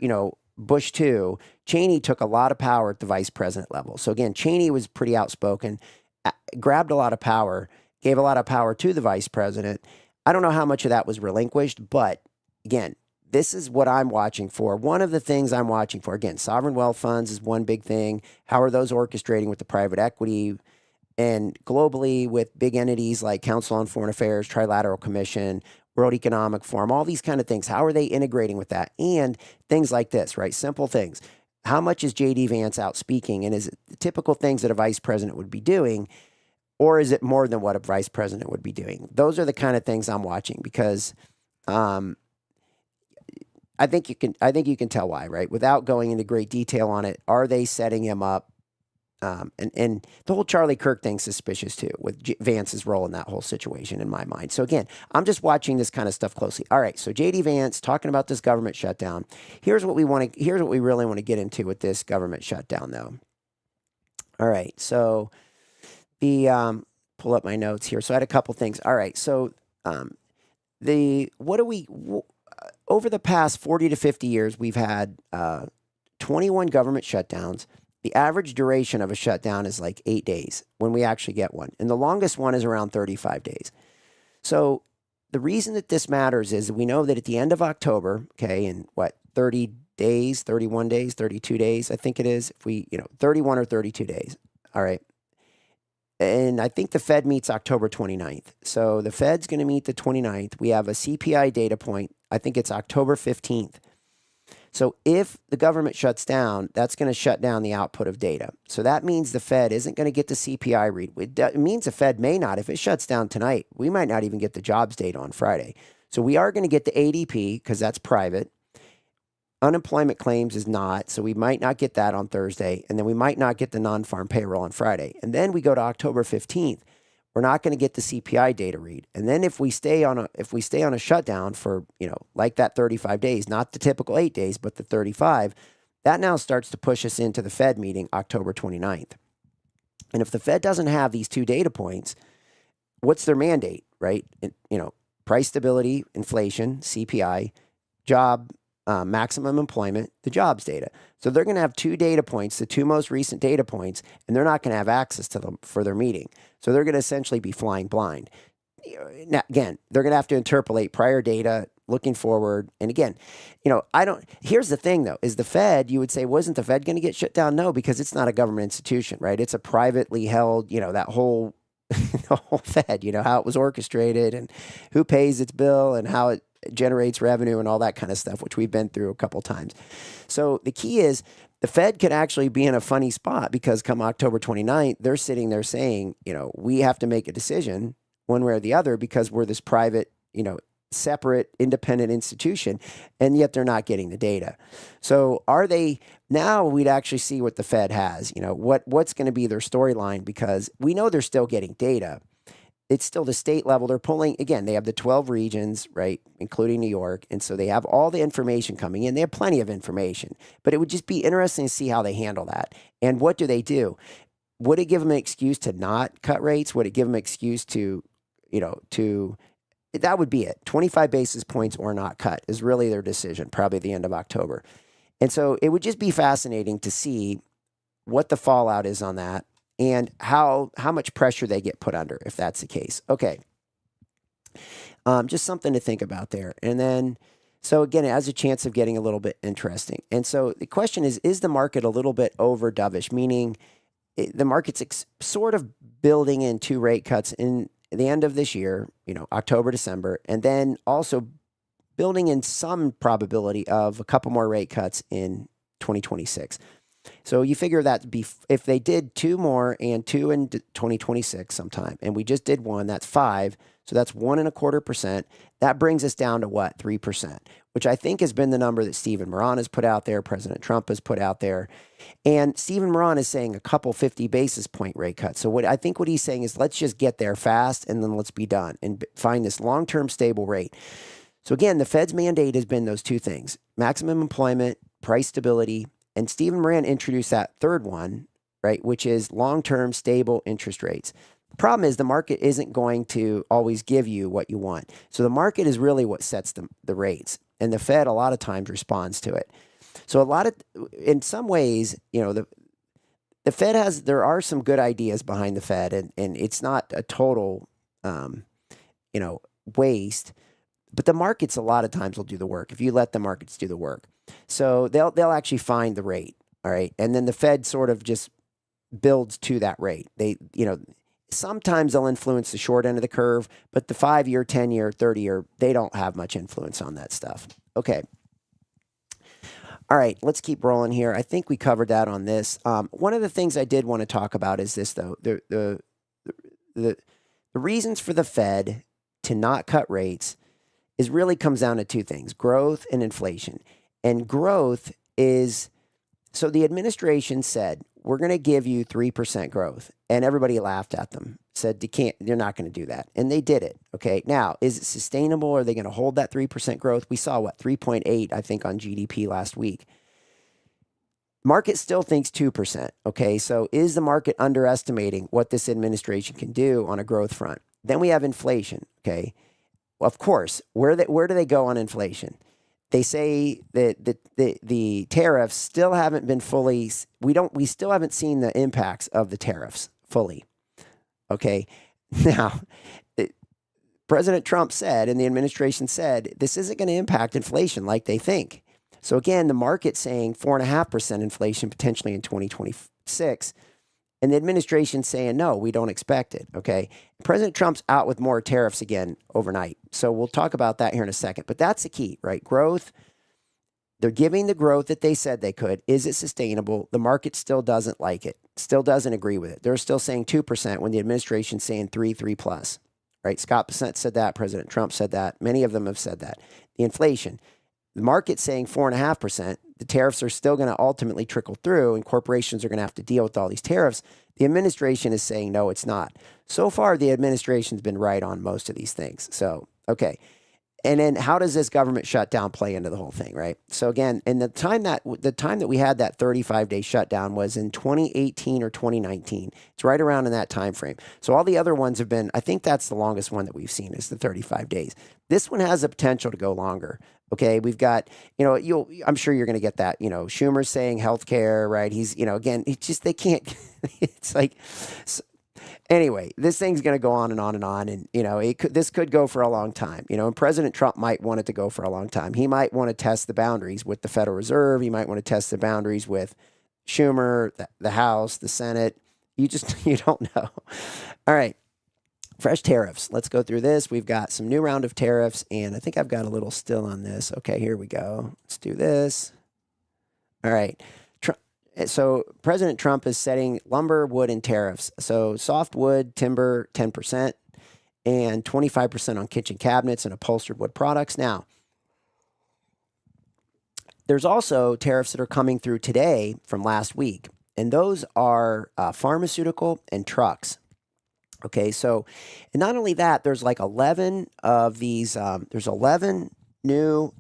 [SPEAKER 1] Bush 2, Cheney took a lot of power at the vice president level. So again, Cheney was pretty outspoken, grabbed a lot of power, gave a lot of power to the vice president. I don't know how much of that was relinquished, but again, this is what I'm watching for. One of the things I'm watching for, again, sovereign wealth funds is one big thing. How are those orchestrating with the private equity and globally with big entities like Council on Foreign Affairs, Trilateral Commission, World Economic Forum, all these kind of things. How are they integrating with that? And things like this, right? Simple things. How much is J.D. Vance out speaking? And is it the typical things that a vice president would be doing? Or is it more than what a vice president would be doing? Those are the kind of things I'm watching because I think you can tell why, right? Without going into great detail on it, are they setting him up? And the whole Charlie Kirk thing's suspicious too, with Vance's role in that whole situation in my mind. So again, I'm just watching this kind of stuff closely. All right, so J.D. Vance talking about this government shutdown. Here's what we really want to get into with this government shutdown, though. All right, so pull up my notes here. So I had a couple things. All right, so over the past 40 to 50 years, we've had 21 government shutdowns. The average duration of a shutdown is like 8 days when we actually get one. And the longest one is around 35 days. So the reason that this matters is we know that at the end of October, okay, in 30 days, 31 days, 32 days, I think it is, 31 or 32 days. All right. And I think the Fed meets October 29th. So the Fed's going to meet the 29th. We have a CPI data point. I think it's October 15th. So if the government shuts down, that's going to shut down the output of data. So that means the Fed isn't going to get the CPI read. It means the Fed may not. If it shuts down tonight, we might not even get the jobs data on Friday. So we are going to get the ADP because that's private. Unemployment claims is not, so we might not get that on Thursday, and then we might not get the non-farm payroll on Friday. And then we go to October 15th. We're not going to get the CPI data read. And then if we stay on a shutdown for, like that 35 days, not the typical 8 days, but the 35, that now starts to push us into the Fed meeting October 29th. And if the Fed doesn't have these two data points, what's their mandate, right? Price stability, inflation, CPI, job maximum employment, the jobs data. So they're going to have two data points, the two most recent data points, and they're not going to have access to them for their meeting. So they're going to essentially be flying blind. Now, again, they're going to have to interpolate prior data, looking forward. And again, here's the thing though, is the Fed, you would say, wasn't the Fed going to get shut down? No, because it's not a government institution, right? It's a privately held, that whole, the whole Fed, how it was orchestrated and who pays its bill and how it generates revenue and all that kind of stuff, which we've been through a couple times. So the key is the Fed could actually be in a funny spot because come October 29th, they're sitting there saying, we have to make a decision one way or the other because we're this private, separate, independent institution, and yet they're not getting the data. So are they, now we'd actually see what the Fed has, what's going to be their storyline because we know they're still getting data. It's still the state level. They're pulling, again, they have the 12 regions, right, including New York. And so they have all the information coming in. They have plenty of information. But it would just be interesting to see how they handle that. And what do they do? Would it give them an excuse to not cut rates? Would it give them an excuse to, that would be it. 25 basis points or not cut is really their decision, probably the end of October. And so it would just be fascinating to see what the fallout is on that. And how much pressure they get put under if that's the case. Okay. Just something to think about there. And then, so again, it has a chance of getting a little bit interesting. And so the question is the market a little bit over dovish, meaning the market's sort of building in two rate cuts in the end of this year, October, December, and then also building in some probability of a couple more rate cuts in 2026. So you figure that if they did two more and two in 2026 sometime, and we just did one, that's 5. So that's 1.25%. That brings us down to what? 3%, which I think has been the number that Stephen Moran has put out there, President Trump has put out there. And Stephen Moran is saying a couple 50 basis point rate cuts. So what he's saying is let's just get there fast and then let's be done and find this long-term stable rate. So again, the Fed's mandate has been those two things: maximum employment, price stability, and Stephen Moran introduced that third one, right, which is long-term stable interest rates. The problem is the market isn't going to always give you what you want. So the market is really what sets the rates, and the Fed a lot of times responds to it. So in some ways, the Fed there are some good ideas behind the Fed, and it's not a total, waste. But the markets a lot of times will do the work if you let the markets do the work. So they'll actually find the rate, all right, and then the Fed sort of just builds to that rate. Sometimes they'll influence the short end of the curve, but the 5-year, 10-year, 30-year, they don't have much influence on that stuff. Okay. All right, let's keep rolling here. I think we covered that on this. One of the things I did want to talk about is this, though. The reasons for the Fed to not cut rates really comes down to two things: growth and inflation. And growth is, so the administration said, we're going to give you 3% growth. And everybody laughed at them, said, you're not going to do that. And they did it. Okay. Now, is it sustainable? Are they going to hold that 3% growth? We saw 3.8, I think, on GDP last week. Market still thinks 2%. Okay. So is the market underestimating what this administration can do on a growth front? Then we have inflation. Okay. Well, of course, where do they go on inflation? They say that the tariffs still haven't been fully. We still haven't seen the impacts of the tariffs fully. Okay, now President Trump said, and the administration said, this isn't going to impact inflation like they think. So again, the market's saying 4.5% inflation potentially in 2026. And the administration's saying, no, we don't expect it, okay? President Trump's out with more tariffs again overnight. So we'll talk about that here in a second. But that's the key, right? Growth, they're giving the growth that they said they could. Is it sustainable? The market still doesn't like it, still doesn't agree with it. They're still saying 2% when the administration's saying 3 plus, right? Scott Bessent said that. President Trump said that. Many of them have said that. The inflation, the market's saying 4.5%. The tariffs are still going to ultimately trickle through, and corporations are going to have to deal with all these tariffs. The administration is saying, no, it's not. So far, the administration's been right on most of these things. So, okay. And then how does this government shutdown play into the whole thing, right? So again, and the time that we had that 35-day shutdown was in 2018 or 2019. It's right around in that time frame. So all the other ones have been, I think that's the longest one that we've seen is the 35 days. This one has the potential to go longer. Okay, we've got, I'm sure you're going to get that, Schumer's saying healthcare, right? He's, again, it's just, they can't, it's like, anyway, this thing's going to go on and on and on. And, this could go for a long time, and President Trump might want it to go for a long time. He might want to test the boundaries with the Federal Reserve. He might want to test the boundaries with Schumer, the House, the Senate. You don't know. All right. Fresh tariffs. Let's go through this. We've got some new round of tariffs, and I think I've got a little still on this. Okay, here we go. Let's do this. All right. So President Trump is setting lumber, wood, and tariffs. So soft wood, timber, 10%, and 25% on kitchen cabinets and upholstered wood products. Now, there's also tariffs that are coming through today from last week, and those are pharmaceutical and trucks. Okay, so, and not only that, there's like 11 of these, there's 11 new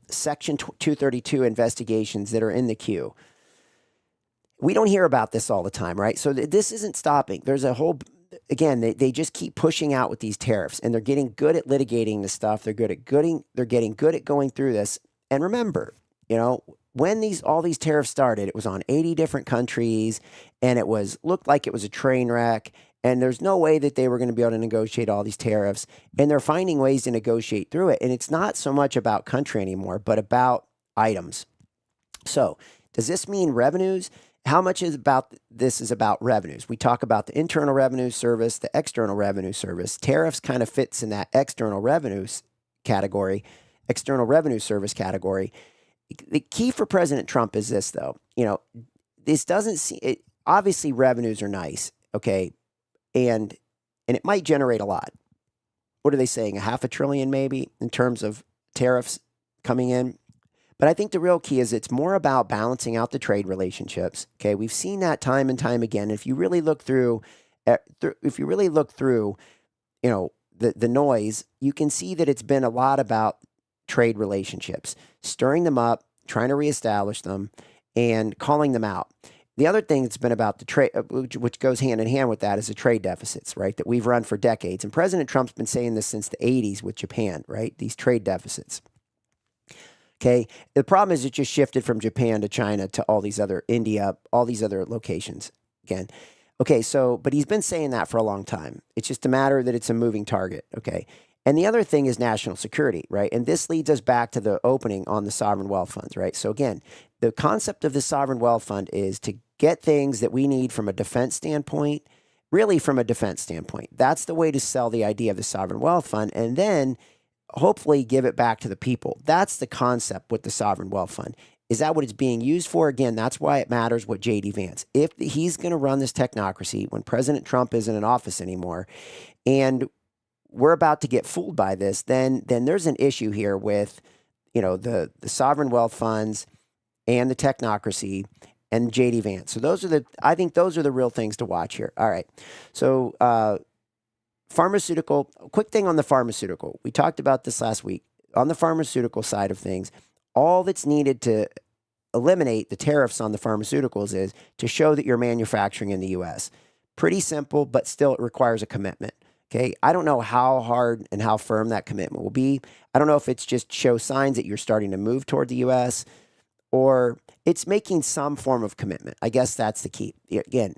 [SPEAKER 1] Section 232 investigations that are in the queue. We don't hear about this all the time, right? So this isn't stopping. There's a whole, again, they just keep pushing out with these tariffs, and they're getting good at litigating this stuff. They're getting good at going through this. And remember, when all these tariffs started, it was on 80 different countries, and looked like it was a train wreck. And there's no way that they were going to be able to negotiate all these tariffs. And they're finding ways to negotiate through it. And it's not so much about country anymore, but about items. So does this mean revenues? How much is about revenues? We talk about the internal revenue service, the external revenue service. Tariffs kind of fits in that external revenues category, external revenue service category. The key for President Trump is this, though. This doesn't see it. Obviously, revenues are nice. Okay. And it might generate a lot. What are they saying? $500 billion maybe in terms of tariffs coming in. But I think the real key is it's more about balancing out the trade relationships. Okay, we've seen that time and time again. If you really look through, the noise, you can see that it's been a lot about trade relationships, stirring them up, trying to reestablish them, and calling them out. The other thing that's been about the trade, which goes hand in hand with that, is the trade deficits, right, that we've run for decades. And President Trump's been saying this since the 80s with Japan, right, these trade deficits. Okay. The problem is it just shifted from Japan to China to all these other India, all these other locations again. Okay. So, but he's been saying that for a long time. It's just a matter that it's a moving target. Okay. And the other thing is national security, right? And this leads us back to the opening on the sovereign wealth funds, right? So again, the concept of the sovereign wealth fund is to get things that we need from a defense standpoint, really from a defense standpoint. That's the way to sell the idea of the sovereign wealth fund. And then hopefully give it back to the people. That's the concept with the sovereign wealth fund. Is that what it's being used for? Again, that's why it matters what J.D. Vance. If he's going to run this technocracy when President Trump isn't in office anymore, and we're about to get fooled by this, then there's an issue here with, the sovereign wealth funds and the technocracy and J.D. Vance. So I think those are the real things to watch here. All right. So, pharmaceutical, quick thing on the pharmaceutical. We talked about this last week. On the pharmaceutical side of things, all that's needed to eliminate the tariffs on the pharmaceuticals is to show that you're manufacturing in the U.S. Pretty simple, but still it requires a commitment. Okay. I don't know how hard and how firm that commitment will be. I don't know if it's just show signs that you're starting to move toward the U.S. or it's making some form of commitment. I guess that's the key. Again,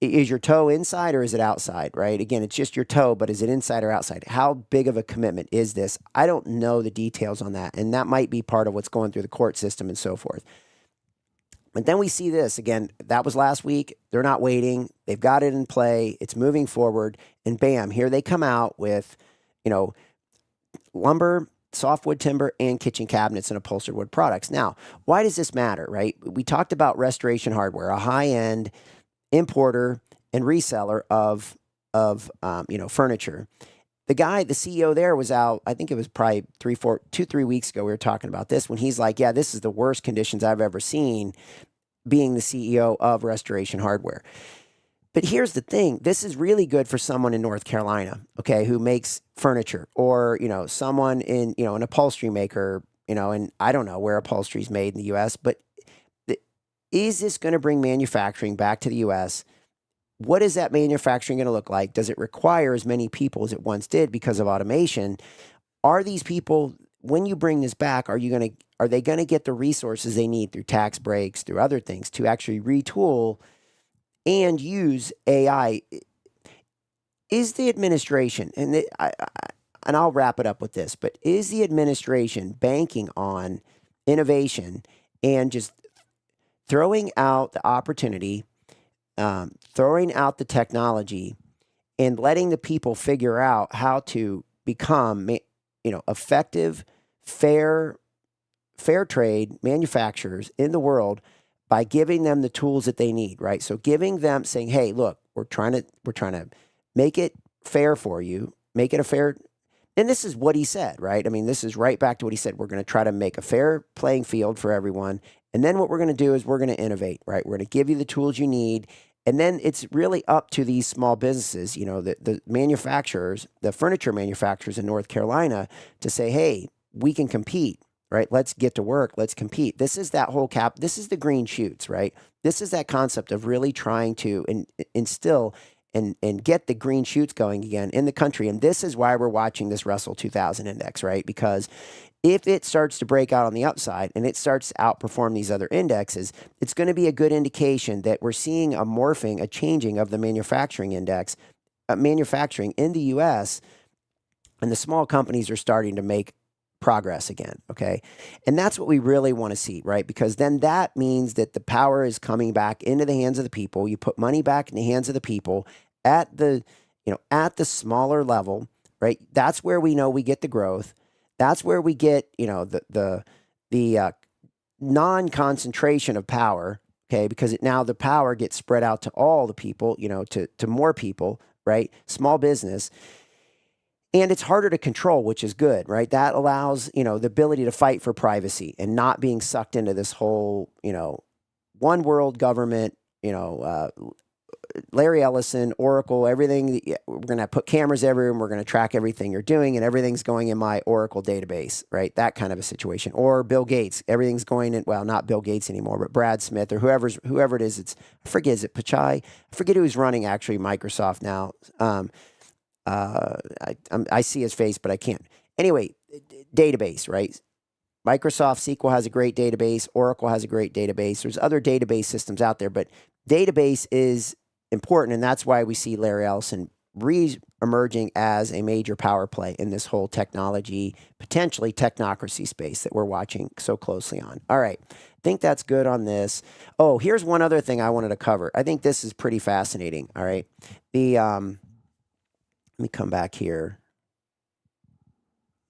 [SPEAKER 1] is your toe inside or is it outside, right? Again, it's just your toe, but is it inside or outside? How big of a commitment is this? I don't know the details on that. And that might be part of what's going through the court system and so forth. But then we see this again. That was last week. They're not waiting. They've got it in play. It's moving forward. And bam, here they come out with, lumber, softwood timber, and kitchen cabinets and upholstered wood products. Now, why does this matter, right? We talked about Restoration Hardware, a high-end importer and reseller of furniture. The CEO there was out, I think it was probably 3 weeks ago, we were talking about this, when he's like, yeah, this is the worst conditions I've ever seen, being the CEO of Restoration Hardware. But here's the thing, this is really good for someone in North Carolina, okay, who makes furniture, or, someone in, an upholstery maker, and I don't know where upholstery is made in the U.S., but is this going to bring manufacturing back to the U.S.? What is that manufacturing going to look like? Does it require as many people as it once did because of automation? Are these people, when you bring this back, are they going to get the resources they need through tax breaks, through other things, to actually retool and use AI? Is the administration, and I'll wrap it up with this, but is the administration banking on innovation and just throwing out the opportunity, throwing out the technology, and letting the people figure out how to become, effective, fair trade manufacturers in the world by giving them the tools that they need, right? So giving them, saying, hey, look, we're trying to make it fair for you, make it a fair. And this is what he said, right? I mean, this is right back to what he said. We're going to try to make a fair playing field for everyone. And then what we're going to do is we're going to innovate, right? We're going to give you the tools you need. And then it's really up to these small businesses, the manufacturers, the furniture manufacturers in North Carolina, to say, hey, we can compete, right? Let's get to work. Let's compete. This is that whole this is the green shoots, right? This is that concept of really trying to instill and get the green shoots going again in the country. And this is why we're watching this Russell 2000 index, right? Because if it starts to break out on the upside and it starts to outperform these other indexes, it's going to be a good indication that we're seeing a changing of the manufacturing index, manufacturing in the U.S., and the small companies are starting to make progress again, okay? And that's what we really want to see, right? Because then that means that the power is coming back into the hands of the people. You put money back in the hands of the people at the smaller level, right? That's where we know we get the growth. That's where we get, the non-concentration of power, okay? Because now the power gets spread out to all the people, to more people, right? Small business. And it's harder to control, which is good, right? That allows, the ability to fight for privacy and not being sucked into this whole, one world government, Larry Ellison, Oracle, everything. We're going to put cameras everywhere and we're going to track everything you're doing and everything's going in my Oracle database, right? That kind of a situation. Or Bill Gates, everything's going in, well, not Bill Gates anymore, but Brad Smith or whoever it is. I forget, is it Pichai? I forget who's running actually Microsoft now. I see his face, but I can't. Anyway, database, right? Microsoft SQL has a great database. Oracle has a great database. There's other database systems out there, but database is important, and that's why we see Larry Ellison re-emerging as a major power play in this whole technology, potentially technocracy space that we're watching so closely on. All right, I think that's good on this. Oh, here's one other thing I wanted to cover. I think this is pretty fascinating. All right, let me come back here.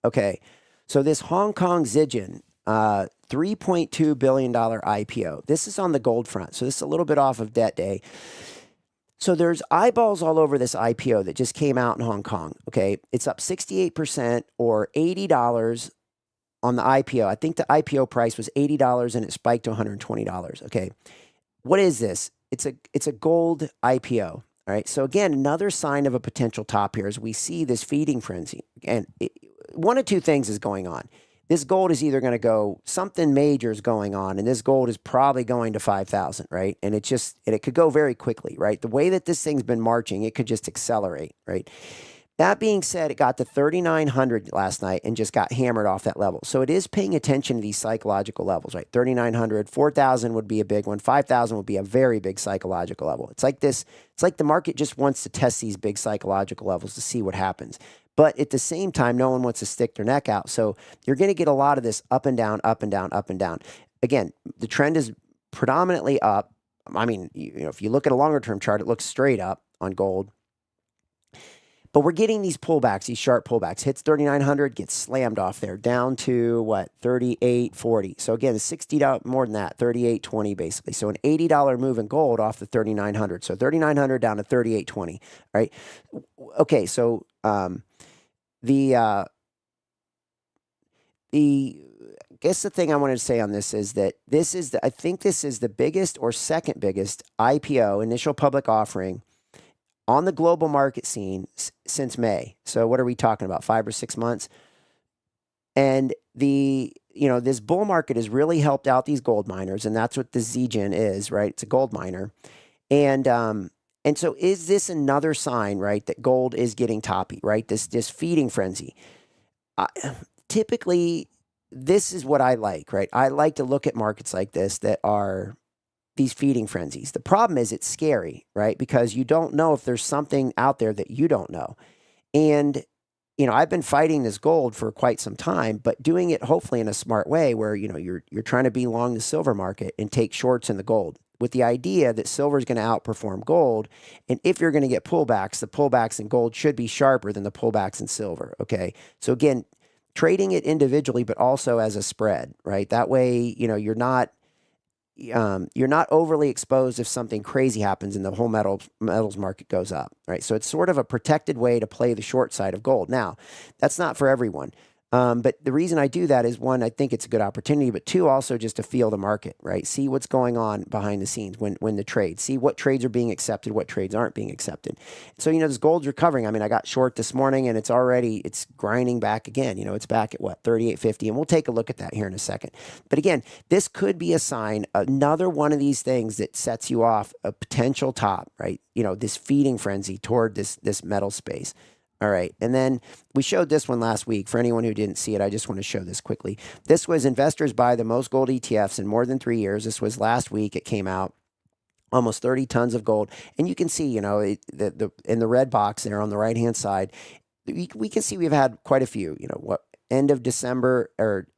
[SPEAKER 1] Okay. So this Hong Kong Zijin, $3.2 billion IPO. This is on the gold front. So this is a little bit off of debt day. So there's eyeballs all over this IPO that just came out in Hong Kong. Okay. It's up 68% or $80 on the IPO. I think the IPO price was $80 and it spiked to $120. Okay. What is this? It's a gold IPO. All right. So again, another sign of a potential top here is we see this feeding frenzy. And one of two things is going on. This gold is either going to go, something major is going on, and this gold is probably going to 5,000, right? And it could go very quickly, right? The way that this thing's been marching, it could just accelerate, right? That being said, it got to 3,900 last night and just got hammered off that level. So it is paying attention to these psychological levels, right? 3,900, 4,000 would be a big one. 5,000 would be a very big psychological level. It's like the market just wants to test these big psychological levels to see what happens. But at the same time, no one wants to stick their neck out. So you're going to get a lot of this up and down, up and down, up and down. Again, the trend is predominantly up. I mean, if you look at a longer term chart, it looks straight up on gold. But we're getting these pullbacks, these sharp pullbacks. Hits 3,900, gets slammed off there, down to what, 38.40. So again, $60 more than that, 38.20 basically. So an $80 move in gold off the 3,900. So 3,900 down to 38.20. Right? Okay, so I guess the thing I wanted to say on this is that I think this is the biggest or second biggest IPO, initial public offering, on the global market scene since May. So what are we talking about? 5 or 6 months? And this bull market has really helped out these gold miners, and that's what the Zijin is, right? It's a gold miner. And so is this another sign, right, that gold is getting toppy, right? This feeding frenzy. Typically, this is what I like, right? I like to look at markets like this that are these feeding frenzies. The problem is it's scary, right? Because you don't know if there's something out there that you don't know. And, I've been fighting this gold for quite some time, but doing it hopefully in a smart way where, you're trying to be long the silver market and take shorts in the gold, with the idea that silver is going to outperform gold. And if you're going to get pullbacks, the pullbacks in gold should be sharper than the pullbacks in silver. Okay. So again, trading it individually, but also as a spread, right? That way, you're not overly exposed if something crazy happens and the whole metals market goes up, right? So it's sort of a protected way to play the short side of gold. Now, that's not for everyone. But the reason I do that is, one, I think it's a good opportunity, but two, also just to feel the market, right? See what's going on behind the scenes when the trades, see what trades are being accepted, what trades aren't being accepted. So, this gold's recovering. I mean, I got short this morning and it's grinding back again. It's back at what, 38.50, and we'll take a look at that here in a second. But again, this could be a sign, another one of these things that sets you off a potential top, right? This feeding frenzy toward this metal space. All right. And then we showed this one last week. For anyone who didn't see it, I just want to show this quickly. This was investors buy the most gold ETFs in more than 3 years. This was last week. It came out. Almost 30 tons of gold. And you can see, in the red box there on the right-hand side, we can see we've had quite a few. End of December or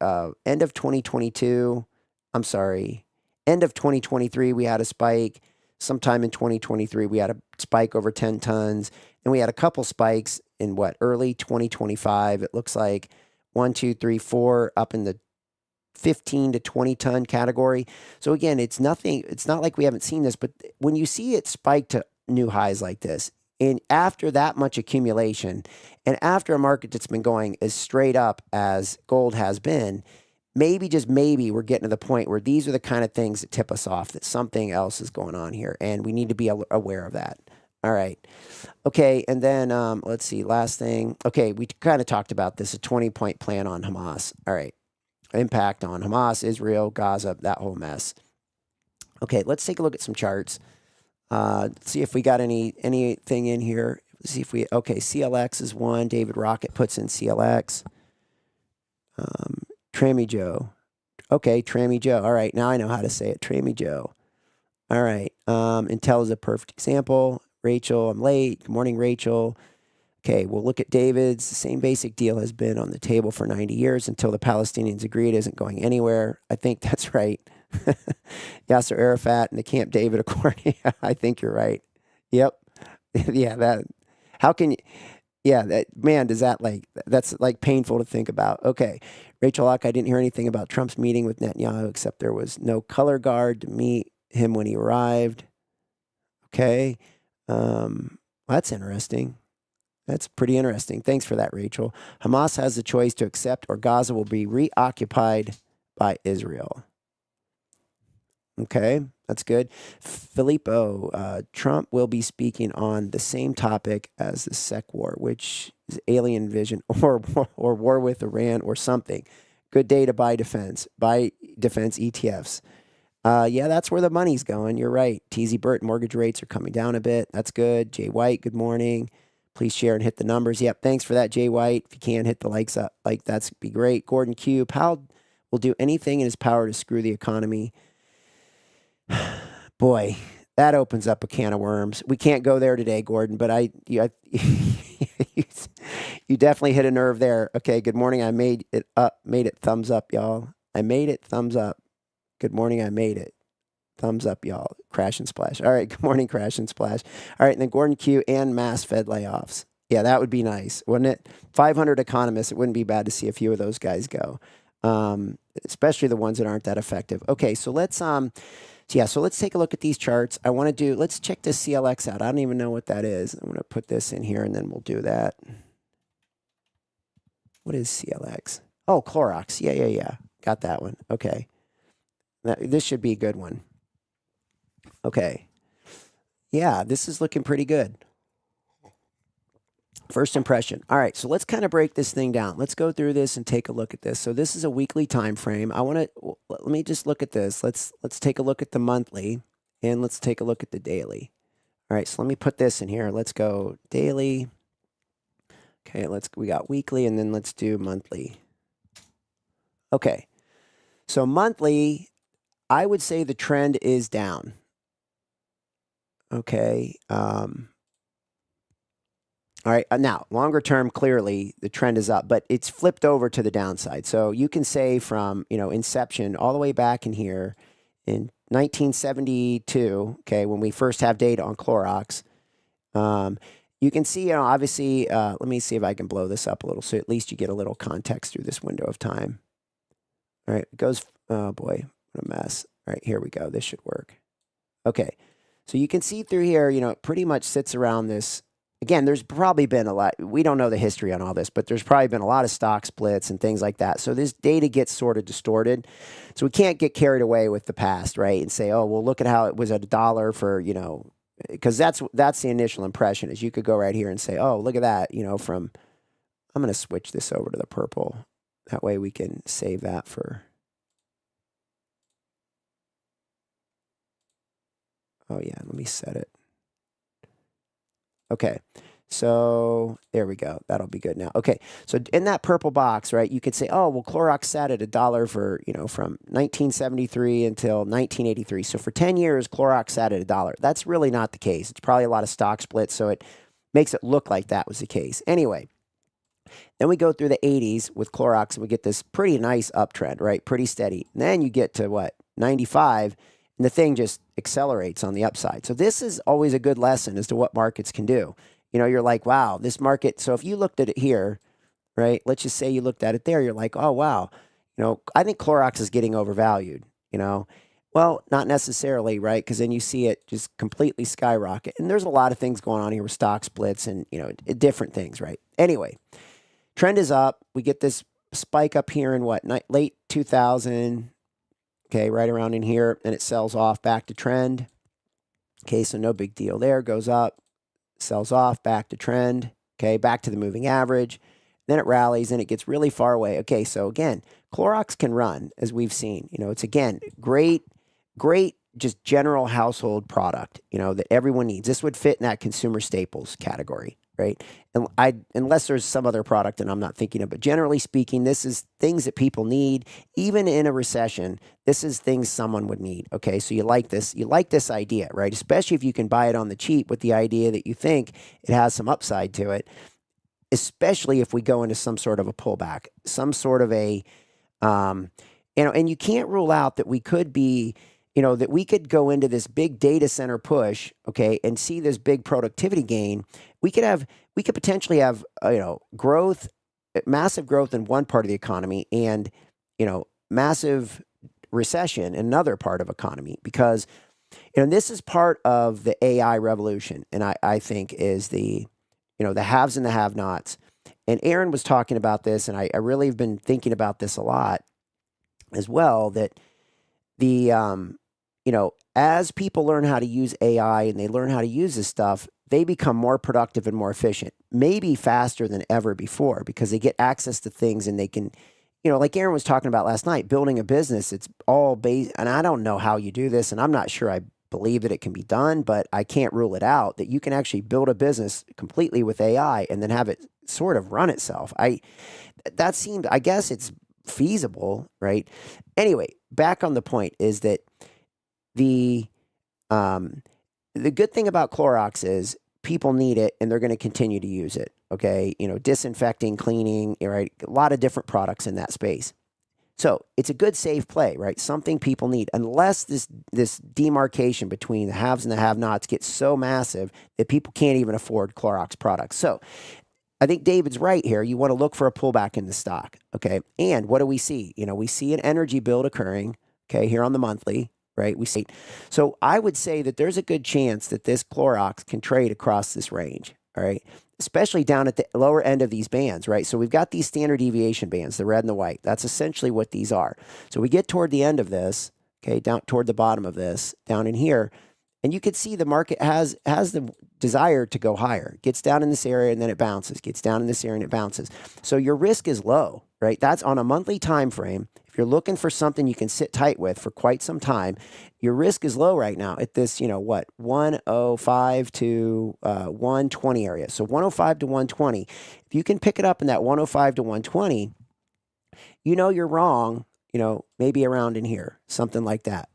[SPEAKER 1] end of 2022. I'm sorry. End of 2023, we had a spike. Sometime in 2023, we had a spike over 10 tons. And we had a couple spikes in early 2025. It looks like 1, 2, 3, 4 up in the 15 to 20 ton category. So again, it's not like we haven't seen this, but when you see it spike to new highs like this, and after that much accumulation, and after a market that's been going as straight up as gold has been, maybe, just maybe, we're getting to the point where these are the kind of things that tip us off that something else is going on here, and we need to be aware of that. All right. Okay, and then let's see, last thing. Okay, we kind of talked about this, a 20-point plan on Hamas. All right, impact on Hamas, Israel, Gaza, that whole mess. Okay, let's take a look at some charts. See if we got anything in here. See if we, okay, CLX is one. David Rocket puts in CLX. Trammy Joe. Okay, Trammy Joe. All right, now I know how to say it. Trammy Joe. All right, Intel is a perfect example. Rachel, I'm late. Good morning, Rachel. Okay, we'll look at David's. The same basic deal has been on the table for 90 years until the Palestinians agree it isn't going anywhere. I think that's right. Yasser Arafat and the Camp David Accord. Yeah, I think you're right. Yep. Yeah, that. How can you? Yeah, that, man, that's like painful to think about. Okay, Rachel Locke, I didn't hear anything about Trump's meeting with Netanyahu except there was no color guard to meet him when he arrived. Okay, that's interesting. That's pretty interesting. Thanks for that, Rachel. Hamas has the choice to accept or Gaza will be reoccupied by Israel. Okay, that's good. Filippo, Trump will be speaking on the same topic as the SEC war, which is alien invasion or war with Iran or something. Good day to buy defense ETFs. Yeah, that's where the money's going. You're right. TZ Burt, mortgage rates are coming down a bit. That's good. Jay White, good morning. Please share and hit the numbers. Yep, thanks for that, Jay White. If you can, hit the likes up. That's be great. Gordon Q, Powell will do anything in his power to screw the economy. Boy, that opens up a can of worms. We can't go there today, Gordon, but you definitely hit a nerve there. Okay, good morning. I made it thumbs up, y'all. I made it thumbs up. Good morning. I made it. Thumbs up, y'all. Crash and splash. All right, good morning, Crash and splash. All right, and then Gordon Q and mass Fed layoffs. Yeah, that would be nice, wouldn't it? 500 economists. It wouldn't be bad to see a few of those guys go, especially the ones that aren't that effective. Okay, so let's so let's take a look at these charts. Let's check this CLX out. I don't even know what that is. I'm going to put this in here and then we'll do that. What is CLX? Oh, Clorox. Yeah. Got that one. Okay. This should be a good one. Okay. Yeah, this is looking pretty good. First impression. All right, so let's kind of break this thing down. Let's go through this and take a look at this. So this is a weekly time frame. Let me just look at this. Let's take a look at the monthly and let's take a look at the daily. All right, so let me put this in here. Let's go daily. Okay, we got weekly and then let's do monthly. Okay. So monthly, I would say the trend is down. Okay. All right, now, longer term, clearly, the trend is up, but it's flipped over to the downside. So you can say from, inception all the way back in here in 1972, okay, when we first have data on Clorox, you can see, obviously, let me see if I can blow this up a little so at least you get a little context through this window of time. All right, it goes, oh boy, what a mess. All right, here we go. This should work. Okay, so you can see through here, it pretty much sits around this. Again, there's probably been a lot, we don't know the history on all this, but there's probably been a lot of stock splits and things like that. So this data gets sort of distorted. So we can't get carried away with the past, right? And say, oh, well, look at how it was at $1 for, because that's the initial impression is you could go right here and say, oh, look at that, I'm going to switch this over to the purple. That way we can save that for, oh yeah, let me set it. Okay, so there we go. That'll be good now. Okay, so in that purple box, right, you could say, oh, well, Clorox sat at $1 for, from 1973 until 1983. So for 10 years, Clorox sat at $1. That's really not the case. It's probably a lot of stock splits, so it makes it look like that was the case. Anyway, then we go through the 80s with Clorox, and we get this pretty nice uptrend, right, pretty steady. And then you get to, 95, and the thing just accelerates on the upside. So this is always a good lesson as to what markets can do. You're like, wow, this market. So if you looked at it here, right, let's just say you looked at it there, you're like, oh, wow, I think Clorox is getting overvalued, Well, not necessarily, right? Because then you see it just completely skyrocket. And there's a lot of things going on here with stock splits and, different things, right? Anyway, trend is up. We get this spike up here in what, late 2000, okay, right around in here, and it sells off back to trend. Okay, so no big deal there. Goes up, sells off, back to trend, okay, back to the moving average. Then it rallies and it gets really far away. Okay, so again, Clorox can run, as we've seen. It's again, great, just general household product, that everyone needs. This would fit in that consumer staples category, right? And unless there's some other product that I'm not thinking of, but generally speaking, this is things that people need. Even in a recession, this is things someone would need. Okay, so you like this idea, right? Especially if you can buy it on the cheap with the idea that you think it has some upside to it. Especially if we go into some sort of a pullback, some sort of a, and you can't rule out that we could be. That we could go into this big data center push, okay, and see this big productivity gain. We could potentially have, growth, massive growth in one part of the economy and, massive recession in another part of economy because, this is part of the AI revolution. And I think is the haves and the have-nots. And Aaron was talking about this, and I really have been thinking about this a lot as well, that the, as people learn how to use AI and they learn how to use this stuff, they become more productive and more efficient, maybe faster than ever before because they get access to things and they can, like Aaron was talking about last night, building a business, it's all based, and I don't know how you do this, and I'm not sure I believe that it can be done, but I can't rule it out that you can actually build a business completely with AI and then have it sort of run itself. I guess it's feasible, right? Anyway, back on the point is that the good thing about Clorox is people need it and they're going to continue to use it. Okay. Disinfecting, cleaning, right? A lot of different products in that space. So it's a good, safe play, right? Something people need, unless this demarcation between the haves and the have-nots gets so massive that people can't even afford Clorox products. So I think David's right here. You want to look for a pullback in the stock. Okay. And what do we see? We see an energy build occurring, okay, here on the monthly. Right, we see. So I would say that there's a good chance that this Clorox can trade across this range. All right, especially down at the lower end of these bands. Right, so we've got these standard deviation bands, the red and the white. That's essentially what these are. So we get toward the end of this, okay, down toward the bottom of this, down in here, and you can see the market has the desire to go higher. Gets down in this area and then it bounces. Gets down in this area and it bounces. So your risk is low. Right, that's on a monthly time frame. If you're looking for something you can sit tight with for quite some time, your risk is low right now at this, 105 to 120 area. So 105 to 120. If you can pick it up in that 105 to 120, you're wrong, maybe around in here, something like that.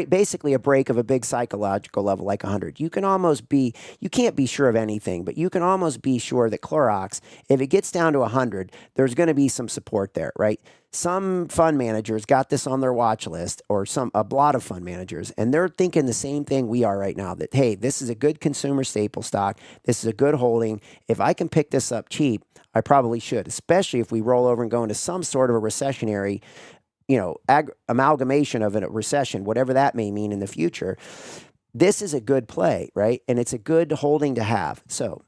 [SPEAKER 1] Basically a break of a big psychological level like 100. You can't be sure of anything, but you can almost be sure that Clorox, if it gets down to 100, there's going to be some support there, right? Some fund managers got this on their watch list, or a lot of fund managers, and they're thinking the same thing we are right now, that, hey, this is a good consumer staple stock. This is a good holding. If I can pick this up cheap, I probably should, especially if we roll over and go into some sort of a recessionary amalgamation of a recession, whatever that may mean in the future. This is a good play, right? And it's a good holding to have. So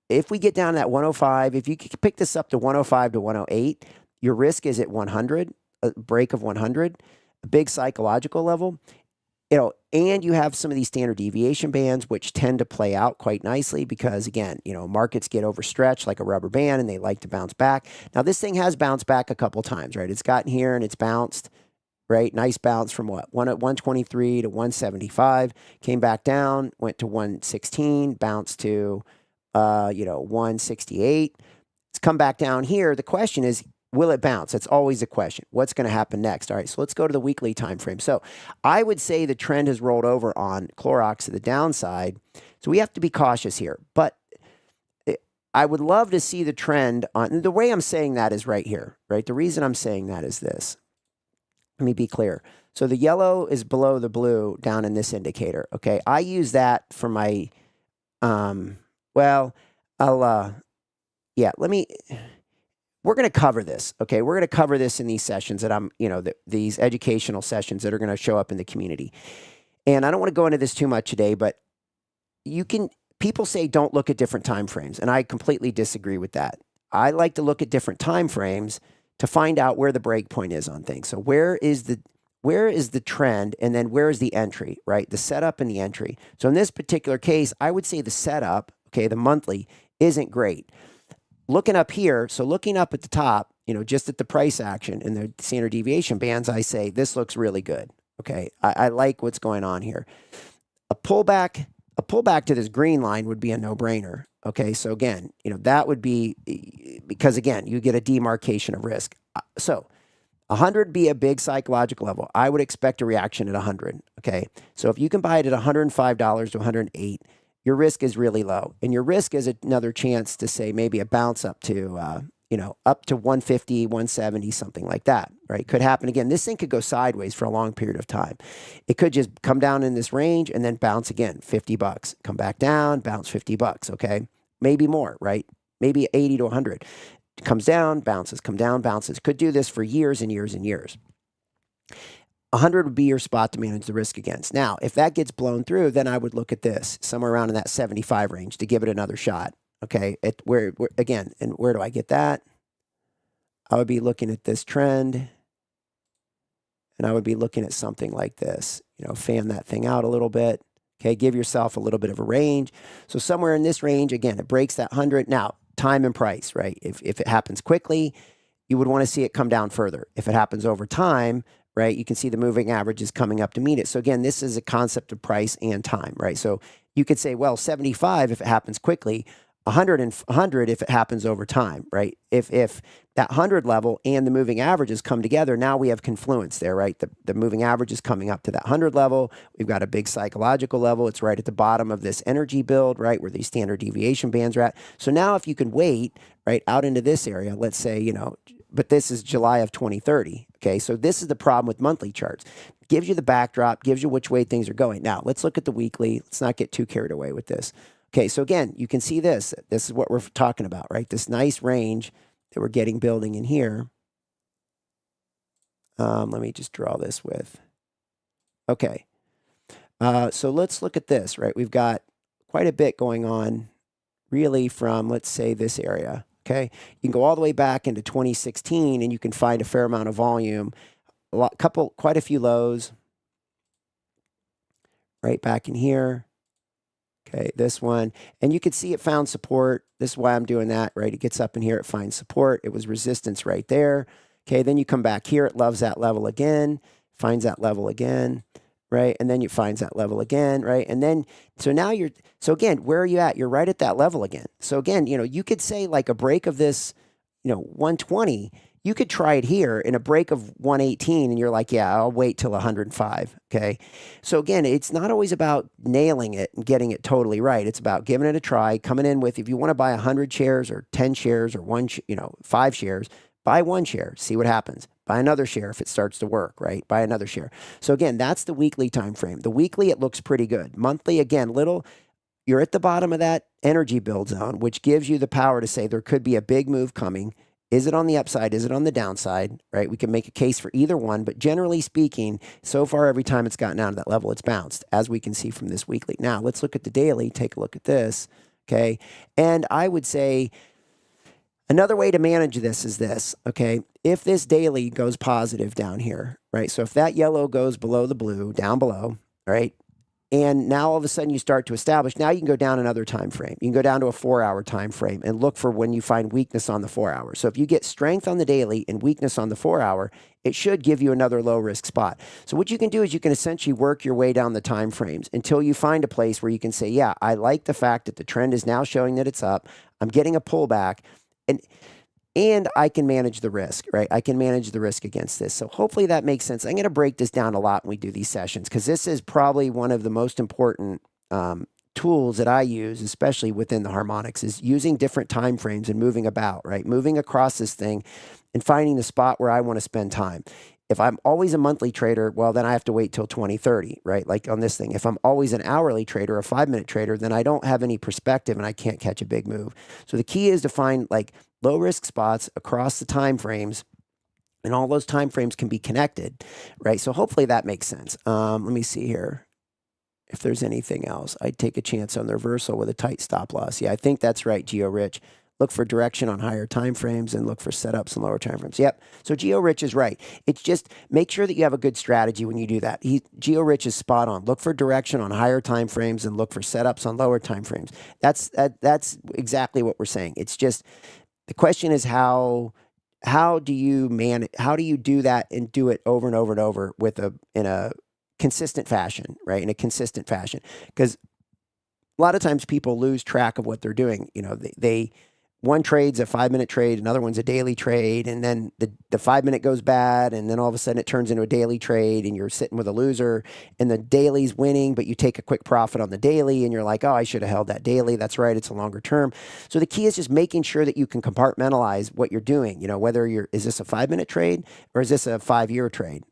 [SPEAKER 1] if we get down to that 105, if you could pick this up to 105 to 108, your risk is at 100, a break of 100, a big psychological level. And you have some of these standard deviation bands, which tend to play out quite nicely because, again, markets get overstretched like a rubber band and they like to bounce back. Now, this thing has bounced back a couple times, right? It's gotten here and it's bounced, right? Nice bounce from what? 123 to 175, came back down, went to 116, bounced to, 168. It's come back down here. The question is, will it bounce? That's always a question. What's going to happen next? All right, so let's go to the weekly time frame. So I would say the trend has rolled over on Clorox to the downside. So we have to be cautious here. But I would love to see the trend on, and the way I'm saying that is right here, right? The reason I'm saying that is this. Let me be clear. So the yellow is below the blue down in this indicator, okay? I use that for my, we're going to cover this, okay? We're going to cover this in these sessions that these educational sessions that are going to show up in the community. And I don't want to go into this too much today, but people say don't look at different time frames, and I completely disagree with that. I like to look at different time frames to find out where the break point is on things. So where is the trend, and then where is the entry, right? The setup and the entry. So in this particular case, I would say the setup, okay, the monthly, isn't great. Looking up here, so looking up at the top, just at the price action and the standard deviation bands, I say this looks really good. Okay, I like what's going on here. A pullback to this green line would be a no-brainer. Okay, so again, that would be, because again, you get a demarcation of risk. So 100 be a big psychological level. I would expect a reaction at 100. Okay, so if you can buy it at $105 to 108, your risk is really low, and your risk is another chance to say maybe a bounce up to up to 150, 170, something like that, right? Could happen again. This thing could go sideways for a long period of time. It could just come down in this range and then bounce again, $50, come back down, bounce $50, okay? Maybe more, right? Maybe 80 to 100. Comes down, bounces, come down, bounces. Could do this for years and years and years. 100 would be your spot to manage the risk against. Now, if that gets blown through, then I would look at this, somewhere around in that 75 range to give it another shot. Okay, where again, and where do I get that? I would be looking at this trend, and I would be looking at something like this. Fan that thing out a little bit. Okay, give yourself a little bit of a range. So somewhere in this range, again, it breaks that 100. Now, time and price, right? If it happens quickly, you would want to see it come down further. If it happens over time, right, you can see the moving average is coming up to meet it. So again, this is a concept of price and time, right? So you could say, well, 75 if it happens quickly, 100 if it happens over time, right? If that 100 level and the moving averages come together, now we have confluence there, right? The moving average is coming up to that 100 level. We've got a big psychological level. It's right at the bottom of this energy build, right, where these standard deviation bands are at. So now if you can wait, right, out into this area, let's say, but this is July of 2030, okay? So this is the problem with monthly charts. Gives you the backdrop, gives you which way things are going. Now, let's look at the weekly. Let's not get too carried away with this. Okay, so again, you can see this. This is what we're talking about, right? This nice range that we're getting building in here. Let me just draw this with. Okay, so let's look at this, right? We've got quite a bit going on really from, let's say, this area, okay? You can go all the way back into 2016 and you can find a fair amount of volume, quite a few lows right back in here. Okay, this one, and you can see it found support. This is why I'm doing that, right? It gets up in here, it finds support. It was resistance right there. Okay, then you come back here, it loves that level again, finds that level again, right? And then it finds that level again, right? And then, so now so again, where are you at? You're right at that level again. So again, you could say like a break of this, 120, you could try it here in a break of 118 and you're like, yeah, I'll wait till 105, okay? So again, it's not always about nailing it and getting it totally right. It's about giving it a try, coming in with, if you want to buy 100 shares or 10 shares or 5 shares, buy 1 share, see what happens. Buy another share if it starts to work, right? Buy another share. So again, that's the weekly time frame. The weekly, it looks pretty good. Monthly, again, you're at the bottom of that energy build zone, which gives you the power to say there could be a big move coming. Is it on the upside? Is it on the downside? Right? We can make a case for either one, but generally speaking, so far every time it's gotten down to that level, it's bounced, as we can see from this weekly. Now, let's look at the daily. Take a look at this, okay? And I would say another way to manage this is this, okay? If this daily goes positive down here, right? So if that yellow goes below the blue, down below, right? And now all of a sudden you start to establish, now you can go down another time frame. You can go down to a 4-hour time frame and look for when you find weakness on the 4-hour. So if you get strength on the daily and weakness on the 4-hour, it should give you another low risk spot. So what you can do is you can essentially work your way down the time frames until you find a place where you can say, yeah, I like the fact that the trend is now showing that it's up. I'm getting a pullback. And I can manage the risk, right? I can manage the risk against this. So hopefully that makes sense. I'm going to break this down a lot when we do these sessions because this is probably one of the most important tools that I use, especially within the harmonics, is using different time frames and moving about, right? Moving across this thing and finding the spot where I want to spend time. If I'm always a monthly trader, well, then I have to wait till 2030, right? Like on this thing. If I'm always an hourly trader, a 5-minute trader, then I don't have any perspective and I can't catch a big move. So the key is to find like low risk spots across the time frames, and all those time frames can be connected, right? So hopefully that makes sense. Let me see here. If there's anything else, I'd take a chance on the reversal with a tight stop loss. Yeah, I think that's right, Geo Rich. look for direction on higher time frames, and look for setups and lower time frames. Yep. So Geo Rich is right. It's just make sure that you have a good strategy when you do that. Geo Rich is spot on. Look for direction on higher time frames and look for setups on lower time frames. That's exactly what we're saying. It's just the question is how do you do that and do it over and over and over in a consistent fashion, right? In a consistent fashion, because a lot of times people lose track of what they're doing. They one trade's a 5-minute trade, another one's a daily trade, and then the 5-minute goes bad, and then all of a sudden it turns into a daily trade, and you're sitting with a loser, and the daily's winning, but you take a quick profit on the daily, and you're like, oh, I should have held that daily. That's right, it's a longer term. So the key is just making sure that you can compartmentalize what you're doing. Whether is this a 5-minute trade or is this a 5-year trade?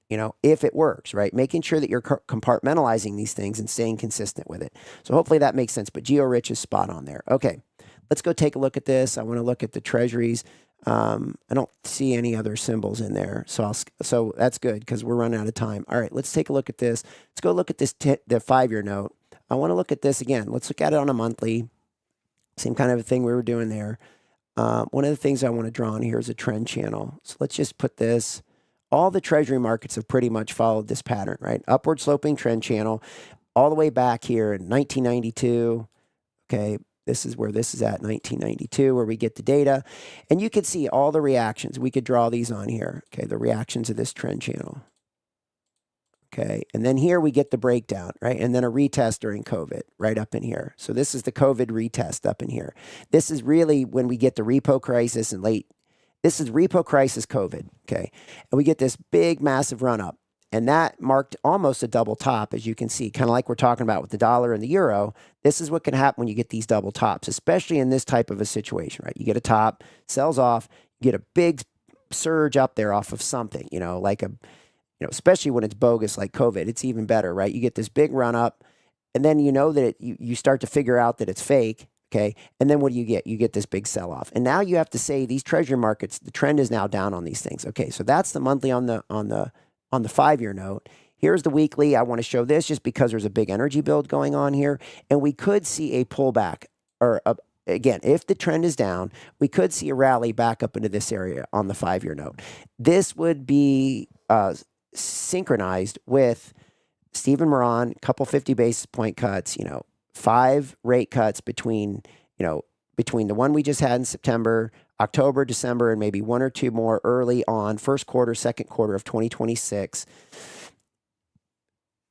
[SPEAKER 1] If it works, right? Making sure that you're compartmentalizing these things and staying consistent with it. So hopefully that makes sense. But Geo Rich is spot on there. Okay. Let's go take a look at this. I want to look at the treasuries. I don't see any other symbols in there. So that's good because we're running out of time. All right, let's take a look at this. Let's go look at this, the 5-year note. I want to look at this again. Let's look at it on a monthly. Same kind of a thing we were doing there. One of the things I want to draw on here is a trend channel. So let's just put this. All the treasury markets have pretty much followed this pattern, right? Upward sloping trend channel all the way back here in 1992. Okay. This is where this is at, 1992, where we get the data. And you can see all the reactions. We could draw these on here, okay, the reactions of this trend channel. Okay, and then here we get the breakdown, right? And then a retest during COVID, right up in here. So this is the COVID retest up in here. This is really when we get the repo crisis and this is repo crisis COVID, okay? And we get this big, massive run up. And that marked almost a double top, as you can see, kind of like we're talking about with the dollar and the euro. This is what can happen when you get these double tops, especially in this type of a situation, right? You get a top, sells off, you get a big surge up there off of something, especially when it's bogus like COVID, it's even better, right? You get this big run up, and then that you start to figure out that it's fake, okay? And then what do you get? You get this big sell off. And now you have to say these treasury markets, the trend is now down on these things. Okay, so that's the monthly on the 5-year note. Here's the weekly. I want to show this just because there's a big energy build going on here. And we could see a pullback again, if the trend is down, we could see a rally back up into this area on the 5-year note. This would be synchronized with Stephen Moran, couple 50 basis point cuts, 5 rate cuts between the one we just had in September, October, December, and maybe 1 or 2 more early on, first quarter, second quarter of 2026.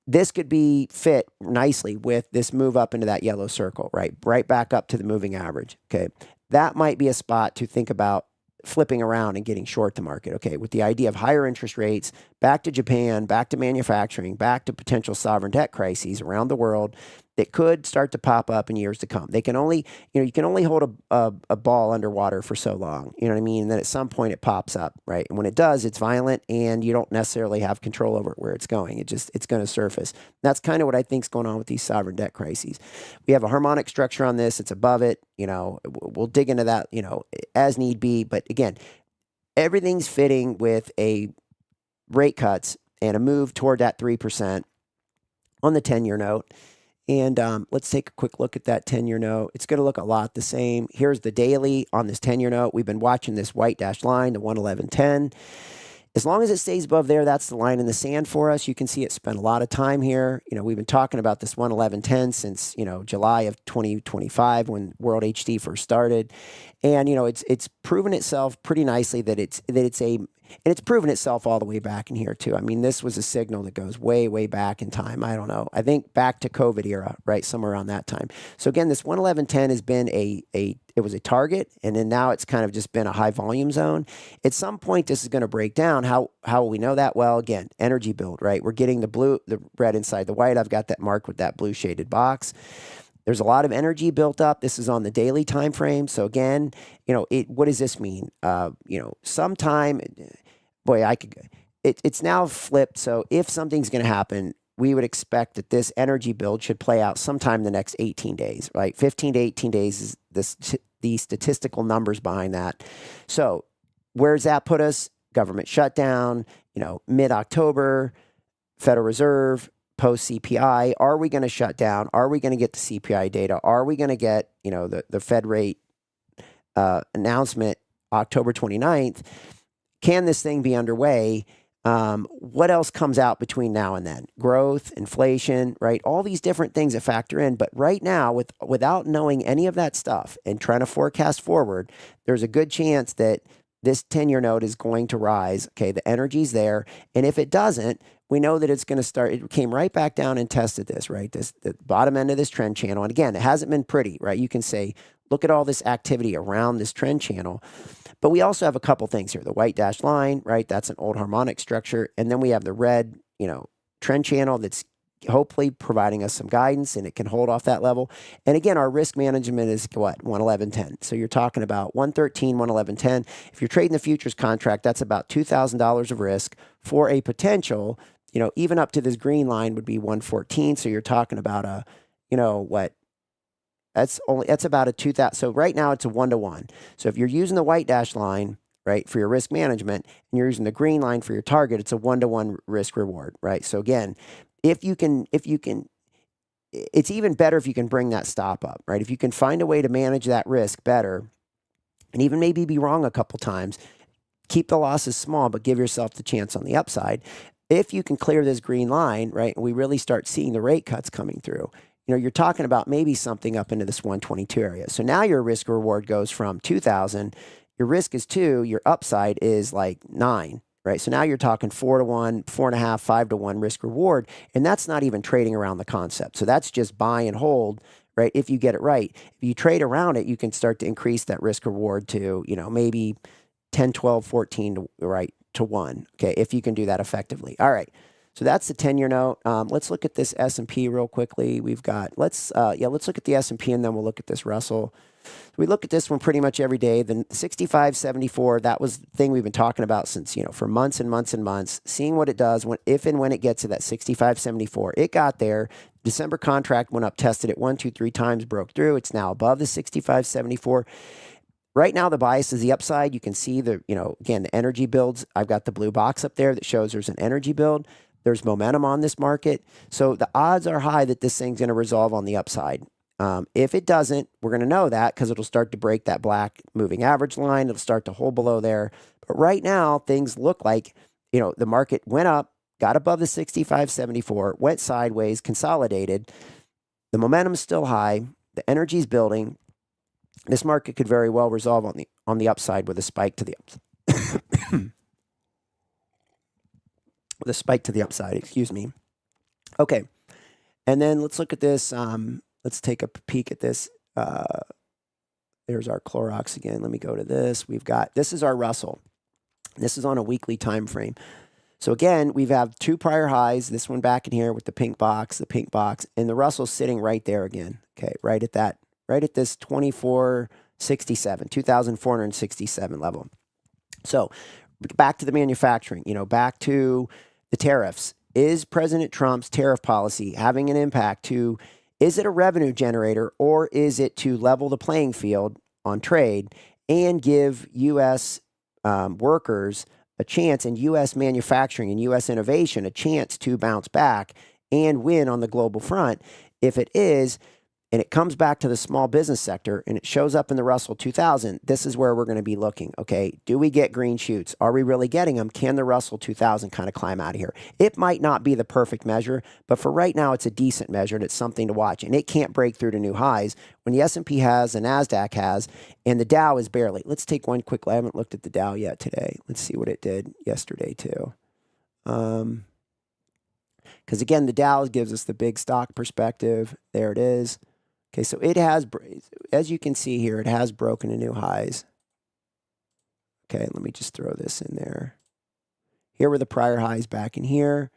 [SPEAKER 1] This could be fit nicely with this move up into that yellow circle, right? Right back up to the moving average, okay? That might be a spot to think about flipping around and getting short the market, okay? With the idea of higher interest rates, back to Japan, back to manufacturing, back to potential sovereign debt crises around the world that could start to pop up in years to come. They can only, you can only hold a ball underwater for so long, you know what I mean? And then at some point it pops up, right? And when it does, it's violent and you don't necessarily have control over where it's going. It's going to surface. That's kind of what I think is going on with these sovereign debt crises. We have a harmonic structure on this. It's above it. We'll dig into that, as need be. But again, everything's fitting with a rate cuts and a move toward that 3% on the 10-year note. And let's take a quick look at that 10-year note. It's going to look a lot the same. Here's the daily on this 10-year note. We've been watching this white dashed line, the 111.10. As long as it stays above there, that's the line in the sand for us. You can see it spent a lot of time here. We've been talking about this 111.10 since, July of 2025 when World HD first started. And, it's proven itself pretty nicely that it's proven itself all the way back in here too. I mean, this was a signal that goes way, way back in time. I don't know. I think back to COVID era, right? Somewhere around that time. So again, this 111.10 has been it was a target, and then now it's kind of just been a high volume zone. At some point, this is going to break down. How will we know that? Well, again, energy build, right? We're getting the red inside the white. I've got that marked with that blue shaded box. There's a lot of energy built up. This is on the daily time frame. So again, what does this mean? Sometime, boy, it's now flipped. So if something's going to happen, we would expect that this energy build should play out sometime in the next 18 days, right? 15 to 18 days is the statistical numbers behind that. So where does that put us? Government shutdown, mid-October, Federal Reserve, post-CPI. Are we going to shut down? Are we going to get the CPI data? Are we going to get, the Fed rate announcement October 29th. Can this thing be underway? What else comes out between now and then? Growth, inflation, right? All these different things that factor in. But right now, without knowing any of that stuff and trying to forecast forward, there's a good chance that this 10-year note is going to rise. Okay, the energy's there. And if it doesn't, we know that it's going to start. It came right back down and tested this, right? The bottom end of this trend channel. And again, it hasn't been pretty, right? You can say, look at all this activity around this trend channel. But we also have a couple things here. The white dashed line, right? That's an old harmonic structure. And then we have the red, trend channel that's hopefully providing us some guidance, and it can hold off that level. And again, our risk management is what? 111.10. So you're talking about 113, 111.10. If you're trading the futures contract, that's about $2,000 of risk for a potential, even up to this green line would be 114. So you're talking about a, what? That's about a 2,000. So right now it's a 1-to-1. So if you're using the white dash line, right, for your risk management, and you're using the green line for your target, it's a 1-to-1 risk reward, right? So again, if you can, it's even better if you can bring that stop up, right? If you can find a way to manage that risk better, and even maybe be wrong a couple times, keep the losses small, but give yourself the chance on the upside. If you can clear this green line, right, and we really start seeing the rate cuts coming through, you're talking about maybe something up into this 122 area. So now your risk reward goes from 2,000. Your risk is 2. Your upside is like 9, right? So now you're talking 4-to-1, 4.5, 5-to-1 risk reward. And that's not even trading around the concept. So that's just buy and hold, right? If you get it right. If you trade around it, you can start to increase that risk reward to, maybe 10, 12, 14 to 1. Okay. If you can do that effectively. All right. So that's the 10-year note. Let's look at this S&P real quickly. Let's look at the S&P, and then we'll look at this Russell. We look at this one pretty much every day. The 65.74, that was the thing we've been talking about since, for months and months and months, seeing what it does if and when it gets to that 65.74. It got there. December contract went up, tested it 1, 2, 3 times, broke through. It's now above the 65.74. Right now, the bias is the upside. You can see again, the energy builds. I've got the blue box up there that shows there's an energy build. There's momentum on this market. So the odds are high that this thing's going to resolve on the upside. If it doesn't, we're going to know that because it'll start to break that black moving average line. It'll start to hold below there. But right now, things look like, the market went up, got above the 65.74, went sideways, consolidated. The momentum's still high. The energy's building. This market could very well resolve on the upside with a spike to the upside. The spike to the upside, excuse me. Okay. And then let's look at this. Let's take a peek at this. There's our Clorox again. Let me go to this. This is our Russell. This is on a weekly time frame. So again, we've had 2 prior highs. This one back in here with the pink box, and the Russell's sitting right there again. Okay. Right at this 2467, 2,467 level. So back to the manufacturing, back to the tariffs. Is President Trump's tariff policy having an impact is it a revenue generator, or is it to level the playing field on trade and give U.S. Workers a chance, and U.S. manufacturing and U.S. innovation a chance to bounce back and win on the global front? If it is, and it comes back to the small business sector, and it shows up in the Russell 2000, this is where we're going to be looking. Okay, do we get green shoots? Are we really getting them? Can the Russell 2000 kind of climb out of here? It might not be the perfect measure, but for right now, it's a decent measure, and it's something to watch. And it can't break through to new highs when the S&P has, the NASDAQ has, and the Dow is barely. Let's take one quick. I haven't looked at the Dow yet today. Let's see what it did yesterday too. Because again, the Dow gives us the big stock perspective. There it is. Okay, so it has, as you can see here, it has broken to new highs. Okay, let me just throw this in there. Here were the prior highs back in here.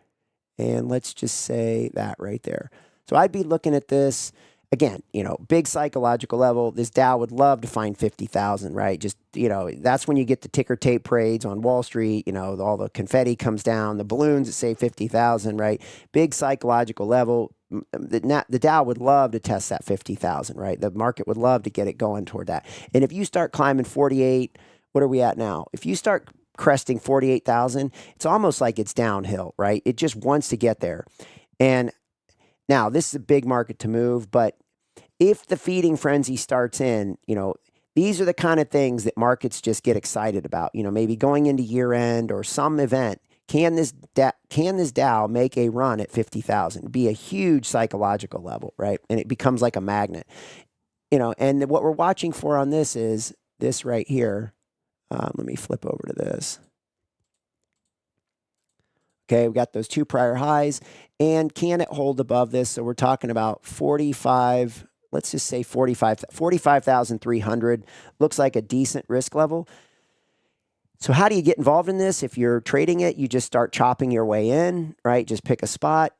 [SPEAKER 1] And let's just say that right there. So I'd be looking at this, again, big psychological level. This Dow would love to find 50,000, right? Just, that's when you get the ticker tape parades on Wall Street. All the confetti comes down, the balloons that say 50,000, right? Big psychological level. The Dow would love to test that 50,000, right? The market would love to get it going toward that. And if you start climbing 48, what are we at now? If you start cresting 48,000, it's almost like it's downhill, right? It just wants to get there. And now this is a big market to move, but if the feeding frenzy starts in, These are the kind of things that markets just get excited about. Maybe going into year end or some event. Can this Dow make a run at 50,000? Be a huge psychological level, right? And it becomes like a magnet. And what we're watching for on this is this right here. Let me flip over to this. Okay, we got those two prior highs. And can it hold above this? So we're talking about 45, let's just say 45,300. Looks like a decent risk level. So how do you get involved in this? If you're trading it, you just start chopping your way in, right? Just pick a spot,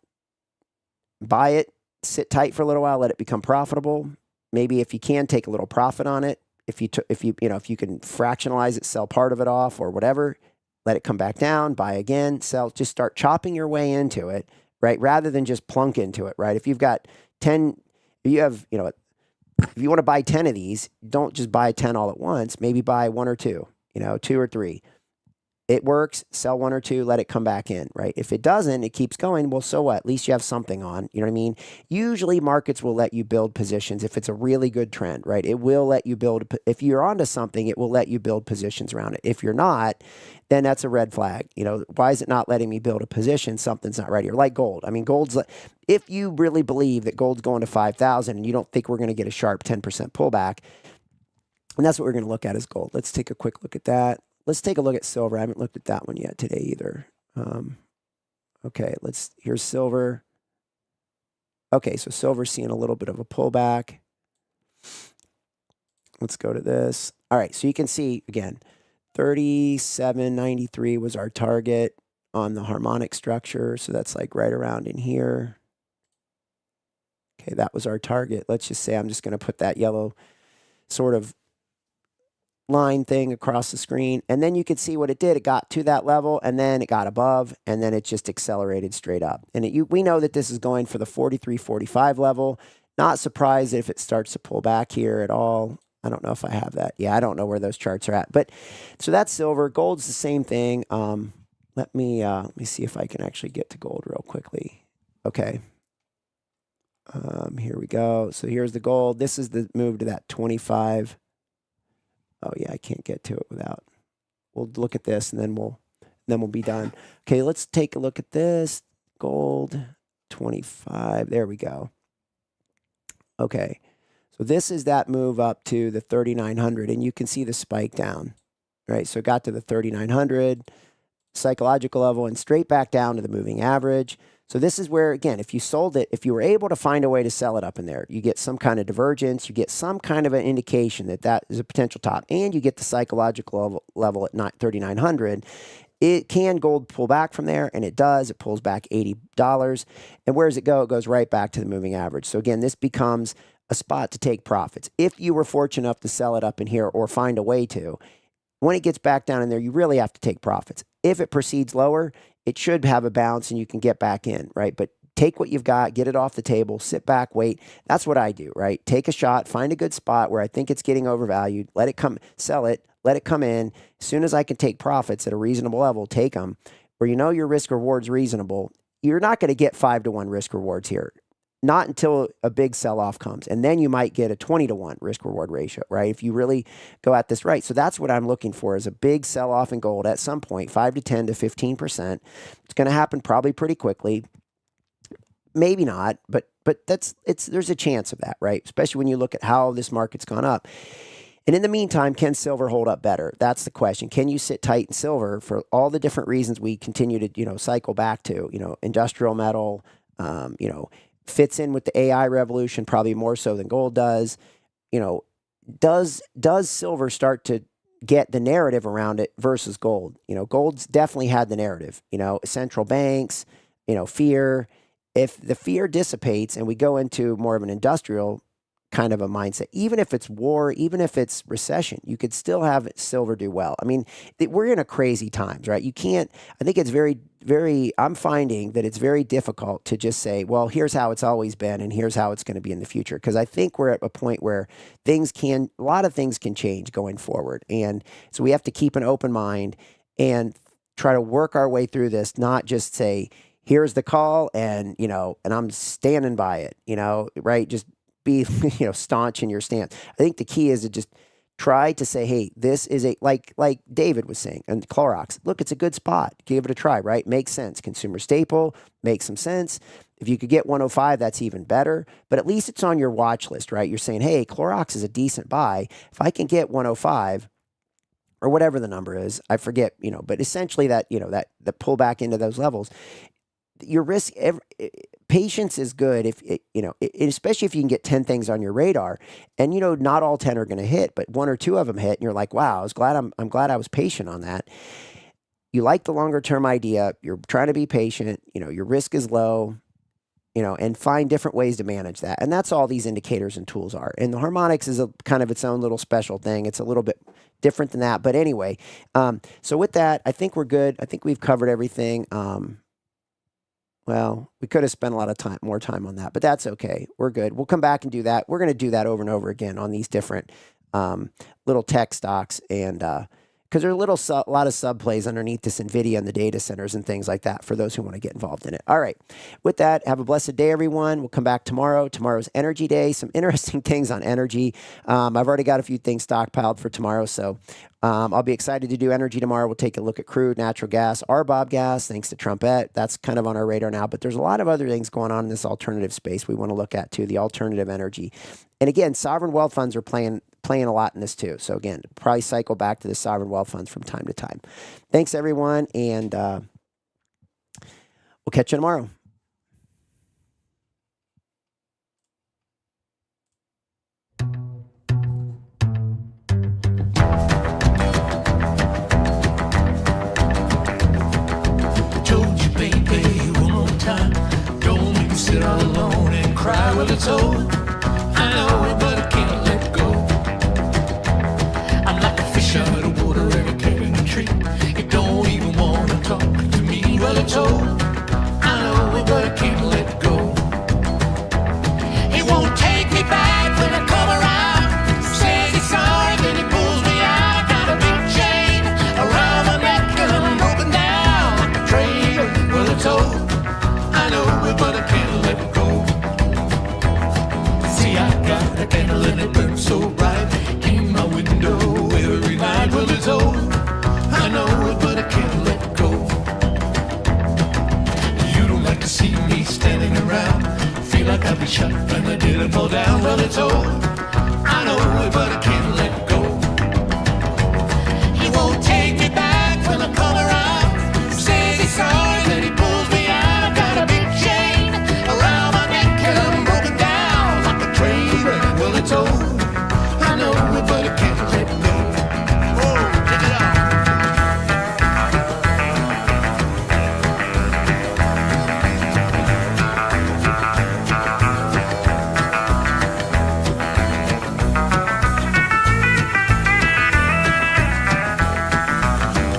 [SPEAKER 1] buy it, sit tight for a little while, let it become profitable. Maybe if you can, take a little profit on it. If you can fractionalize it, sell part of it off or whatever, let it come back down, buy again, sell. Just start chopping your way into it, right? Rather than just plunk into it, right? If you've got 10, if you want to buy 10 of these, don't just buy 10 all at once. Maybe buy one or two. 2 or 3. It works, sell 1 or 2, let it come back in, right? If it doesn't, it keeps going, well, so what? At least you have something on, you know what I mean? Usually markets will let you build positions if it's a really good trend, right? It will let you build, if you're onto something, it will let you build positions around it. If you're not, then that's a red flag. Why is it not letting me build a position? Something's not right here. Like gold. I mean, if you really believe that gold's going to 5,000 and you don't think we're going to get a sharp 10% pullback, and that's what we're going to look at is gold. Let's take a quick look at that. Let's take a look at silver. I haven't looked at that one yet today either. Okay, here's silver. Okay, so silver's seeing a little bit of a pullback. Let's go to this. All right, so you can see, again, 37.93 was our target on the harmonic structure. So that's like right around in here. Okay, that was our target. Let's just say I'm just going to put that yellow sort of line thing across the screen, and then you could see what it did. It got to that level, and then it got above, and then it just accelerated straight up. And we know that this is going for the 43.45 level. Not surprised if it starts to pull back here at all. I don't know if I have that. Yeah, I don't know where those charts are at. But so that's silver. Gold's the same thing. Let me see if I can actually get to gold real quickly. Okay. Here we go. So here's the gold. This is the move to that 25. Oh yeah, I can't get to it without. We'll look at this and then we'll be done. Okay, let's take a look at this. Gold 25. There we go. Okay. So this is that move up to the 3,900, and you can see the spike down, right? So it got to the 3,900 psychological level and straight back down to the moving average. So this is where, again, if you sold it, if you were able to find a way to sell it up in there, you get some kind of divergence, you get some kind of an indication that that is a potential top, and you get the psychological level at 3,900. It can gold pull back from there, and it does. It pulls back $80. And where does it go? It goes right back to the moving average. So again, this becomes a spot to take profits. If you were fortunate enough to sell it up in here or find a way to, when it gets back down in there, you really have to take profits. If it proceeds lower, it should have a bounce and you can get back in, right? But take what you've got, get it off the table, sit back, wait. That's what I do, right? Take a shot, find a good spot where I think it's getting overvalued, let it come, sell it, let it come in. As soon as I can take profits at a reasonable level, take them. Where you know your risk reward's reasonable, you're not going to get 5-to-1 risk rewards here. Not until a big sell-off comes. And then you might get a 20-to-1 risk-reward ratio, right? If you really go at this right. So that's what I'm looking for is a big sell-off in gold at some point, 5 to 10 to 15%. It's going to happen probably pretty quickly. Maybe not, but there's a chance of that, right? Especially when you look at how this market's gone up. And in the meantime, can silver hold up better? That's the question. Can you sit tight in silver for all the different reasons we continue to, cycle back to, industrial metal, fits in with the AI revolution probably more so than gold does. Does silver start to get the narrative around it versus gold? Gold's definitely had the narrative, central banks, fear. If the fear dissipates and we go into more of an industrial kind of a mindset, even if it's war, even if it's recession, you could still have silver do well. I mean, we're in a crazy times, right? I think it's I'm finding that it's very difficult to just say, well, here's how it's always been and here's how it's going to be in the future. Because I think we're at a point where a lot of things can change going forward. And so we have to keep an open mind and try to work our way through this, not just say, here's the call and I'm standing by it, right? Just be, staunch in your stance. I think the key is to just try to say, hey, this is like David was saying, and Clorox. Look, it's a good spot. Give it a try, right? Makes sense. Consumer staple, makes some sense. If you could get 105, that's even better. But at least it's on your watch list, right? You're saying, hey, Clorox is a decent buy. If I can get 105 or whatever the number is, I forget, but essentially that pull back into those levels, your risk, patience is good especially if you can get 10 things on your radar, and not all 10 are going to hit, but one or two of them hit, and you're like, wow, I'm glad I was patient on that. You like the longer term idea. You're trying to be patient. Your risk is low. And find different ways to manage that. And that's all these indicators and tools are. And the harmonics is a kind of its own little special thing. It's a little bit different than that. But anyway, so with that, I think we're good. I think we've covered everything. Well, we could have spent a lot of more time on that, but that's okay. We're good. We'll come back and do that. We're going to do that over and over again on these different little tech stocks, and because there are a lot of sub plays underneath this NVIDIA and the data centers and things like that for those who want to get involved in it. All right. With that, have a blessed day, everyone. We'll come back tomorrow. Tomorrow's Energy Day. Some interesting things on energy. I've already got a few things stockpiled for tomorrow, so I'll be excited to do energy tomorrow. We'll take a look at crude, natural gas, RBOB gas, thanks to Trumpet. That's kind of on our radar now, but there's a lot of other things going on in this alternative space we want to look at too, the alternative energy. And again, sovereign wealth funds are playing a lot in this too. So again, probably cycle back to the sovereign wealth funds from time to time. Thanks, everyone, and we'll catch you tomorrow.
[SPEAKER 2] Told you, baby, one more time. Don't make me sit all alone and cry. Well, it's over. I know it, but I can't let go. I'm like a fish out of water, every carrying a tree. You don't even want to talk to me. Well, it's over. I know it, but I can't let go. He won't take me back when I come around. Says he's sorry, then he pulls me out. Got a big chain around my neck and I'm broken down like a trailer. Well, it's over. I know it, but I can't let go. See, I got a candle and it burns so bright in my window every night. Well, it's over. I know it, but I can't let go. You don't like to see me standing around. Feel like I'd be shot when I didn't fall down. Well, it's over. I know it, but I can't let go. He won't take me back when I come around. Says he's sorry, then he pulls me out. Got a big chain around my neck and I'm broken down like a train wreck. Well, it's over. I know it, but I can't let go. Oh, check it out.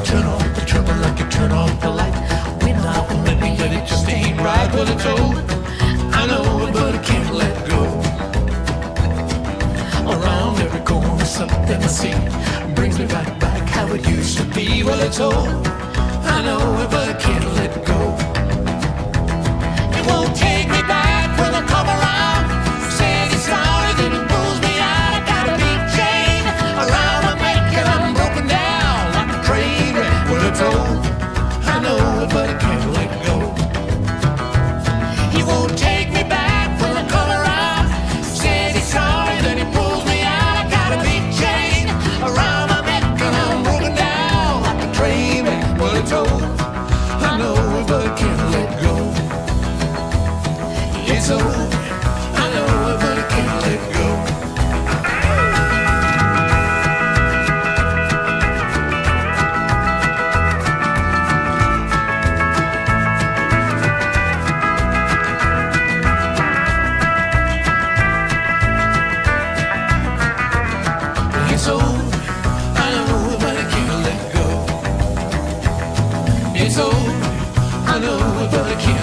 [SPEAKER 2] Turn off the trouble like you turn off the light. We're not gonna let me, but it just ain't right. Well, it's over. I know it, but I can't let go. Around every corner, something I see brings me right back how it used to be. Well, it's over. I know it, but I can't let go. It won't take me back when I come around. Says he's sorry, then he pulls me out. I got a big chain around my neck and I'm broken down like a train wreck. Well, it's over. I know it, but I can't let go. He won't take me back when I come around. Says he's sorry, then he pulls me out. I got a big chain around my neck and I'm broken down like a train wreck. Well, it's over. I know it, but I can't let go. It's over. I know it, but I can't let go. It's over. I know it, but I can't let go. It's over. I know it, but I can't.